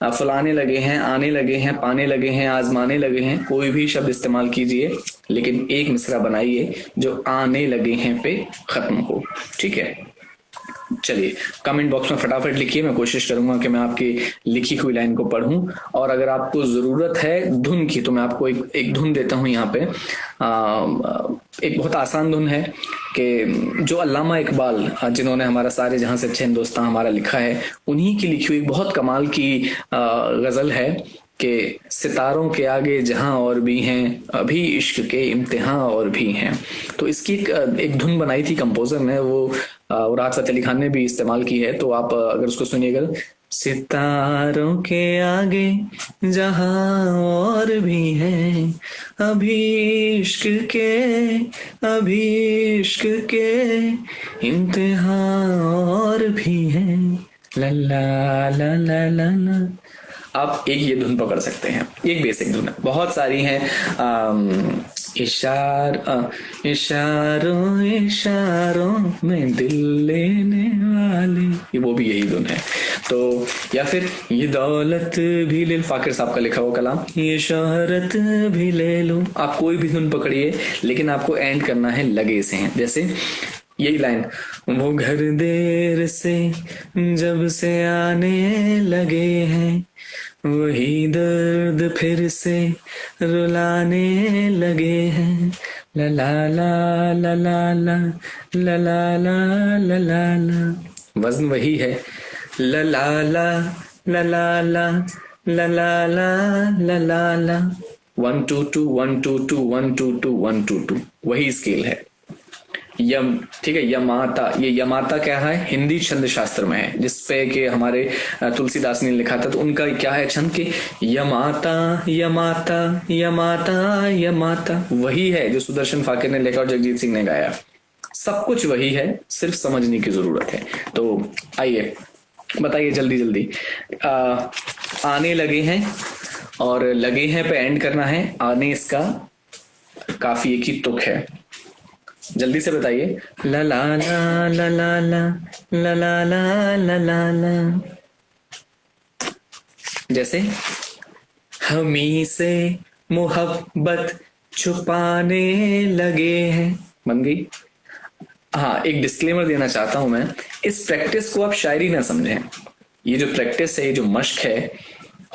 फुलाने लगे हैं, आने लगे हैं, पाने लगे हैं, आजमाने लगे हैं, कोई भी शब्द इस्तेमाल कीजिए, लेकिन एक मिसरा बनाइए जो आने लगे हैं पे खत्म हो। ठीक है, चलिए कमेंट बॉक्स में फटाफट लिखिए, मैं कोशिश करूंगा कि मैं आपकी लिखी हुई लाइन को पढ़ूं। और अगर आपको जरूरत है धुन की तो मैं आपको एक धुन देता हूं यहाँ पे। एक बहुत आसान धुन है कि जो अल्लामा इकबाल, जिन्होंने हमारा सारे जहां से अच्छे हिंदुस्तान हमारा लिखा है, उन्हीं की लिखी हुई बहुत कमाल की गजल है कि सितारों के आगे जहां और भी हैं, अभी इश्क के इम्तिहान और भी हैं। तो इसकी एक धुन बनाई थी कंपोजर ने, वो राहत फ़तेह अली खान ने भी इस्तेमाल की है। तो आप अगर उसको सुनिएगा, सितारों के आगे जहां और भी हैं, अभी इश्क के इम्तिहान और भी हैं, ला ला ला ला ला ला। आप एक ये धुन पकड़ सकते हैं, एक बेसिक धुन है, बहुत सारी हैं। इशारों इशारों में दिल लेने वाले, ये वो भी यही धुन है। तो या फिर ये दौलत भी ले, फाकिर साहब का लिखा हुआ कलाम, ये शोहरत भी ले लो। आप कोई भी धुन पकड़िए, लेकिन आपको एंड करना है लगे से हैं। जैसे यही लाइन, वो घर देर से जब से आने लगे हैं, वही दर्द फिर से रुलाने लगे हैं, ला ला ला ला ला ला ला ला ला ला ला ला। वजन वही है, ला ला ला ला ला ला ला ला ला ला ला ला। 1-2-2 1-2-2 1-2-2 1-2-2 वही स्केल है। यम, ठीक है, यमाता, ये यमाता क्या है? हिंदी छंद शास्त्र में है, जिसपे कि हमारे तुलसीदास ने लिखा था। तो उनका क्या है छंद के यमाता यमाता यमाता यमाता, वही है जो सुदर्शन फाकिर ने लिखा और जगजीत सिंह ने गाया। सब कुछ वही है, सिर्फ समझने की जरूरत है। तो आइए बताइए जल्दी जल्दी। आने लगे हैं और लगे हैं पे एंड करना है। आने इसका काफी एक ही तुक है, जल्दी से बताइए। ला ला ला ला ला ला ला ला ला ला ला ला। जैसे हमी से मोहब्बत छुपाने लगे हैं, बन गई। हाँ, एक डिस्क्लेमर देना चाहता हूं मैं, इस प्रैक्टिस को आप शायरी ना समझें। ये जो प्रैक्टिस है, ये जो मश्क है,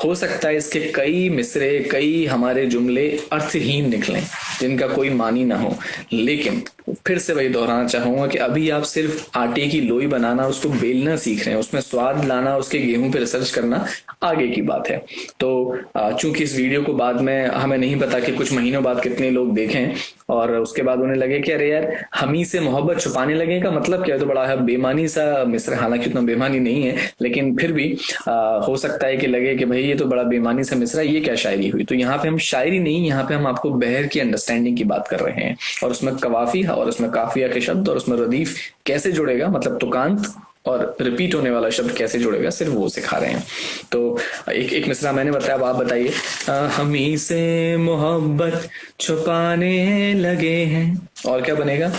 हो सकता है इसके कई मिसरे, कई हमारे जुमले अर्थहीन निकलें, जिनका कोई मानी ना हो। लेकिन फिर से वही दोहराना चाहूंगा कि अभी आप सिर्फ आटे की लोई बनाना, उसको बेलना सीख रहे हैं, उसमें स्वाद लाना, उसके गेहूं पे रिसर्च करना आगे की बात है। तो चूंकि इस वीडियो को बाद में हमें नहीं पता कि कुछ महीनों बाद कितने लोग देखें और उसके बाद उन्हें लगे कि अरे यार, हमी से मोहब्बत छुपाने लगे का मतलब क्या है, तो बड़ा है बेमानी सा मिसरा। हालांकि उतना बेमानी नहीं है, लेकिन फिर भी हो सकता है कि लगे कि भाई ये तो बड़ा बेमानी सा मिसरा, ये क्या शायरी हुई। तो यहाँ पे हम शायरी नहीं, यहाँ पे हम आपको बहर की अंडरस्टैंडिंग की बात कर रहे हैं, और उसमें कवाफी और उसमें काफिया के शब्द और उसमें रदीफ कैसे जुड़ेगा, मतलब तुकांत और रिपीट होने वाला शब्द कैसे जुड़ेगा, सिर्फ वो सिखा रहे हैं। तो एक एक मिसरा मैंने बताया, अब आप बताइए। हमी से मोहब्बत छुपाने लगे हैं, और क्या बनेगा?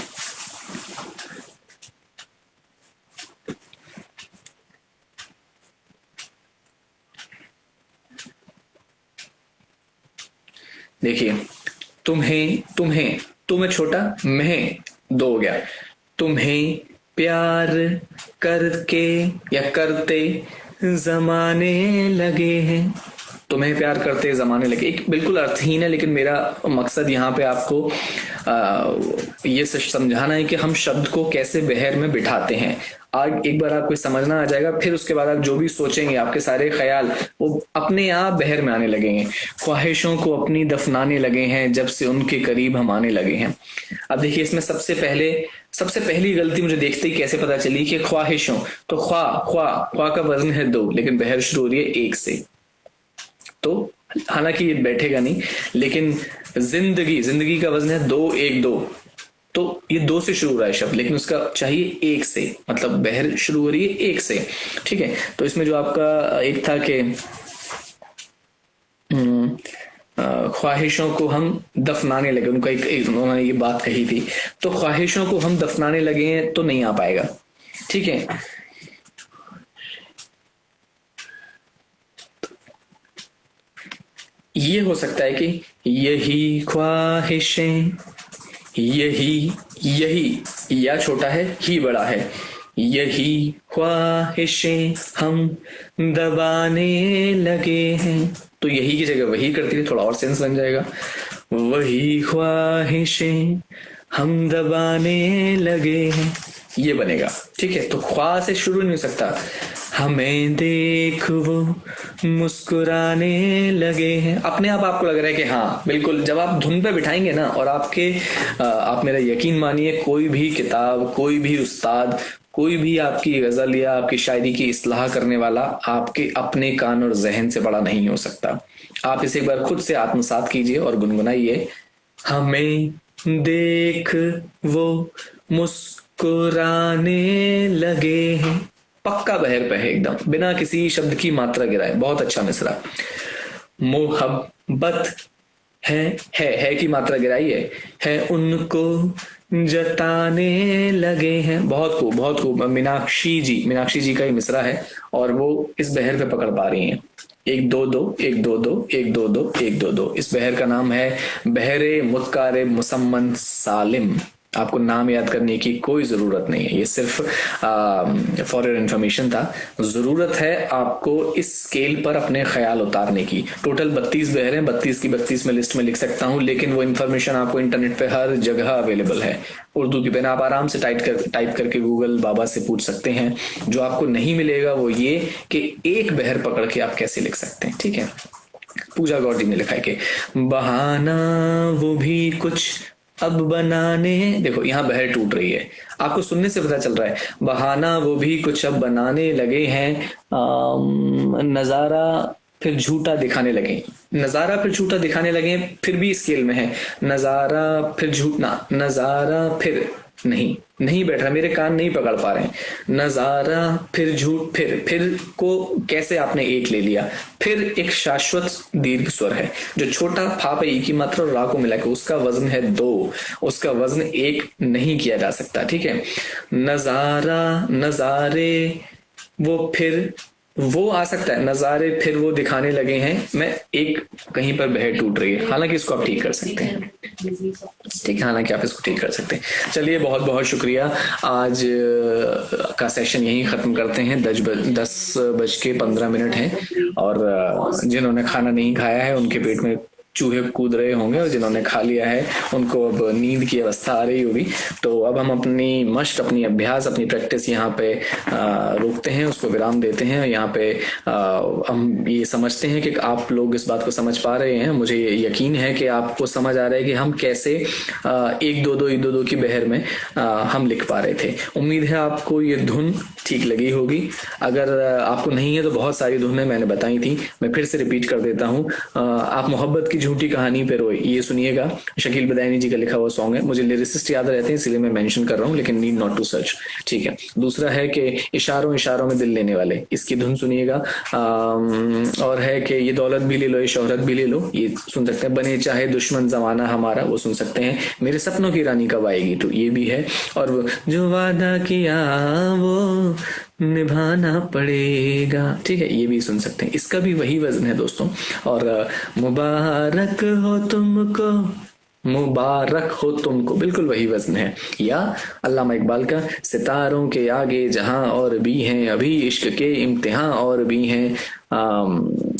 देखिए, तुम्हें तुम्हें तुम्हें छोटा, मैं दो हो गया। तुम्हें प्यार करके या करते जमाने लगे हैं, तुम्हें प्यार करते जमाने लगे। एक बिल्कुल अर्थहीन है, लेकिन मेरा मकसद यहाँ पे आपको ये समझाना है कि हम शब्द को कैसे बहर में बिठाते हैं। आज एक बार आपको समझना आ जाएगा, फिर उसके बाद आप जो भी सोचेंगे, आपके सारे ख्याल वो अपने आप बहर में आने लगेंगे। ख्वाहिशों को अपनी दफनाने लगे हैं, जब से उनके करीब हम आने लगे हैं। अब देखिए, इसमें सबसे पहली गलती मुझे देखते ही कैसे पता चली कि ख्वाहिशों, तो ख्वा का वजन है 2, लेकिन बहर शुरू हो रही है 1 से। तो हालांकि ये बैठेगा नहीं, लेकिन जिंदगी का वजन है 2 1 2, तो ये 2 से शुरू हो रहा है शब्द, लेकिन उसका चाहिए 1 से, मतलब बहर शुरू हो रही है 1 से। ठीक है, तो इसमें जो आपका एक था कि ख्वाहिशों को हम दफनाने लगे, उनका एक उन्होंने ये बात कही थी, तो ख्वाहिशों को हम दफनाने लगे हैं तो नहीं आ पाएगा। ठीक है, ये हो सकता है कि यही ख्वाहिशें, यही या छोटा है, ही बड़ा है, यही ख्वाहिशें हम दबाने लगे हैं। तो यही की जगह वही करती है, थोड़ा और सेंस बन जाएगा। वही ख्वाहिशें हम दबाने लगे हैं, ये बनेगा। ठीक है, तो ख्वा से शुरू नहीं हो सकता। हमें देख वो मुस्कुराने लगे हैं, अपने आप आपको लग रहा है कि हाँ बिल्कुल। जब आप धुन पे बिठाएंगे ना, और आप मेरा यकीन मानिए, कोई भी किताब, कोई भी उस्ताद, कोई भी आपकी गजल या आपकी शायरी की इस्लाह करने वाला आपके अपने कान और जहन से बड़ा नहीं हो सकता। आप इसे एक बार खुद से आत्मसात कीजिए और गुनगुनाइए। हमें देख वो मुस्कुराने लगे हैं, पक्का बहर पे है एकदम, बिना किसी शब्द की मात्रा गिराए। बहुत अच्छा मिसरा। मोहब्बत है की मात्रा गिराई है उनको जताने लगे हैं। बहुत खूब। मीनाक्षी जी का ही मिसरा है, और वो इस बहर पे पकड़ पा रही हैं। 1 2 2 1 2 2 1 2 2 1 2 2। इस बहर का नाम है बहरे मुत्कारे मुसम्मन सालिम। आपको नाम याद करने की कोई जरूरत नहीं है, ये सिर्फ फॉर योर इन्फॉर्मेशन था। जरूरत है आपको इस स्केल पर अपने ख्याल उतारने की। टोटल 32 बहर हैं, 32 की 32 में लिस्ट में लिख सकता हूं, लेकिन वो इन्फॉर्मेशन आपको इंटरनेट पे हर जगह अवेलेबल है। उर्दू की पेन आप आराम से टाइप करके गूगल बाबा से पूछ सकते हैं। जो आपको नहीं मिलेगा वो ये कि एक बहर पकड़ के आप कैसे लिख सकते हैं। ठीक है, पूजा गौर जी ने लिखा है कि बहाना वो भी कुछ अब बनाने, देखो यहाँ बहर टूट रही है, आपको सुनने से पता चल रहा है। बहाना वो भी कुछ अब बनाने लगे हैं, नजारा फिर झूठा दिखाने लगे। नजारा फिर झूठा दिखाने लगे, फिर भी स्केल में है। नजारा फिर झूठना, नजारा फिर नहीं, नहीं बैठ रहा, मेरे कान नहीं पकड़ पा रहे हैं। नजारा, फिर झूठ, फिर को कैसे आपने एक ले लिया। फिर एक शाश्वत दीर्घ स्वर है जो छोटा फा पे ई की मात्रा और रा को मिला के उसका वजन है 2, उसका वजन 1 नहीं किया जा सकता, ठीक है। नजारा, नजारे, वो फिर वो आ सकता है, नजारे फिर वो दिखाने लगे हैं, मैं एक कहीं पर बह टूट रही है, हालांकि इसको आप ठीक कर सकते हैं, ठीक है, हालांकि आप इसको ठीक कर सकते हैं। चलिए बहुत बहुत शुक्रिया, आज का सेशन यहीं खत्म करते हैं। 10:15 हैं और जिन्होंने खाना नहीं खाया है उनके पेट में चूहे कूद रहे होंगे और जिन्होंने खा लिया है उनको अब नींद की अवस्था आ रही होगी। तो अब हम अपनी मश्क, अपनी अभ्यास, अपनी प्रैक्टिस यहाँ पे रोकते हैं, उसको विराम देते हैं। यहाँ पे हम ये समझते हैं कि आप लोग इस बात को समझ पा रहे हैं। मुझे यकीन है कि आपको समझ आ रहा है कि हम कैसे एक दो दो की बहर में हम लिख पा रहे थे। उम्मीद है आपको ये धुन ठीक लगी होगी। अगर आपको नहीं है तो बहुत सारी धुनें मैंने बताई थी, मैं फिर से रिपीट कर देता हूँ। आप मोहब्बत की झूठी कहानी पे रोए, ये सुनिएगा, शकील बदायूनी जी का लिखा हुआ सॉन्ग है। मुझे लिरिसिस्ट याद रहते हैं इसलिए मैं मेंशन कर रहा हूँ, लेकिन नीड नॉट टू सर्च, ठीक है। दूसरा है कि इशारों इशारों में दिल लेने वाले, इसकी धुन सुनिएगा। और है कि ये दौलत भी ले लो, ये शोहरत भी ले लो, ये सुन सकते हैं। बने चाहे दुश्मन जमाना हमारा, वो सुन सकते हैं। मेरे सपनों की रानी कब आएगी तो, ये भी है। और जो वादा किया वो निभाना पड़ेगा, ठीक है, ये भी सुन सकते हैं। इसका भी वही वजन है दोस्तों। और मुबारक हो तुमको, मुबारक हो तुमको, बिल्कुल वही वजन है। या अल्लामा इकबाल का सितारों के आगे जहां और भी हैं, अभी इश्क के इम्तिहान और भी हैं।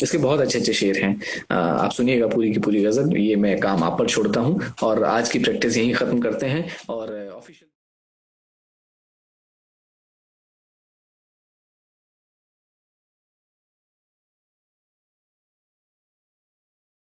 इसके बहुत अच्छे अच्छे शेर हैं, आप सुनिएगा पूरी की पूरी गजल। ये मैं काम आप पर छोड़ता हूँ और आज की प्रैक्टिस यहीं खत्म करते हैं। और ऑफिशियल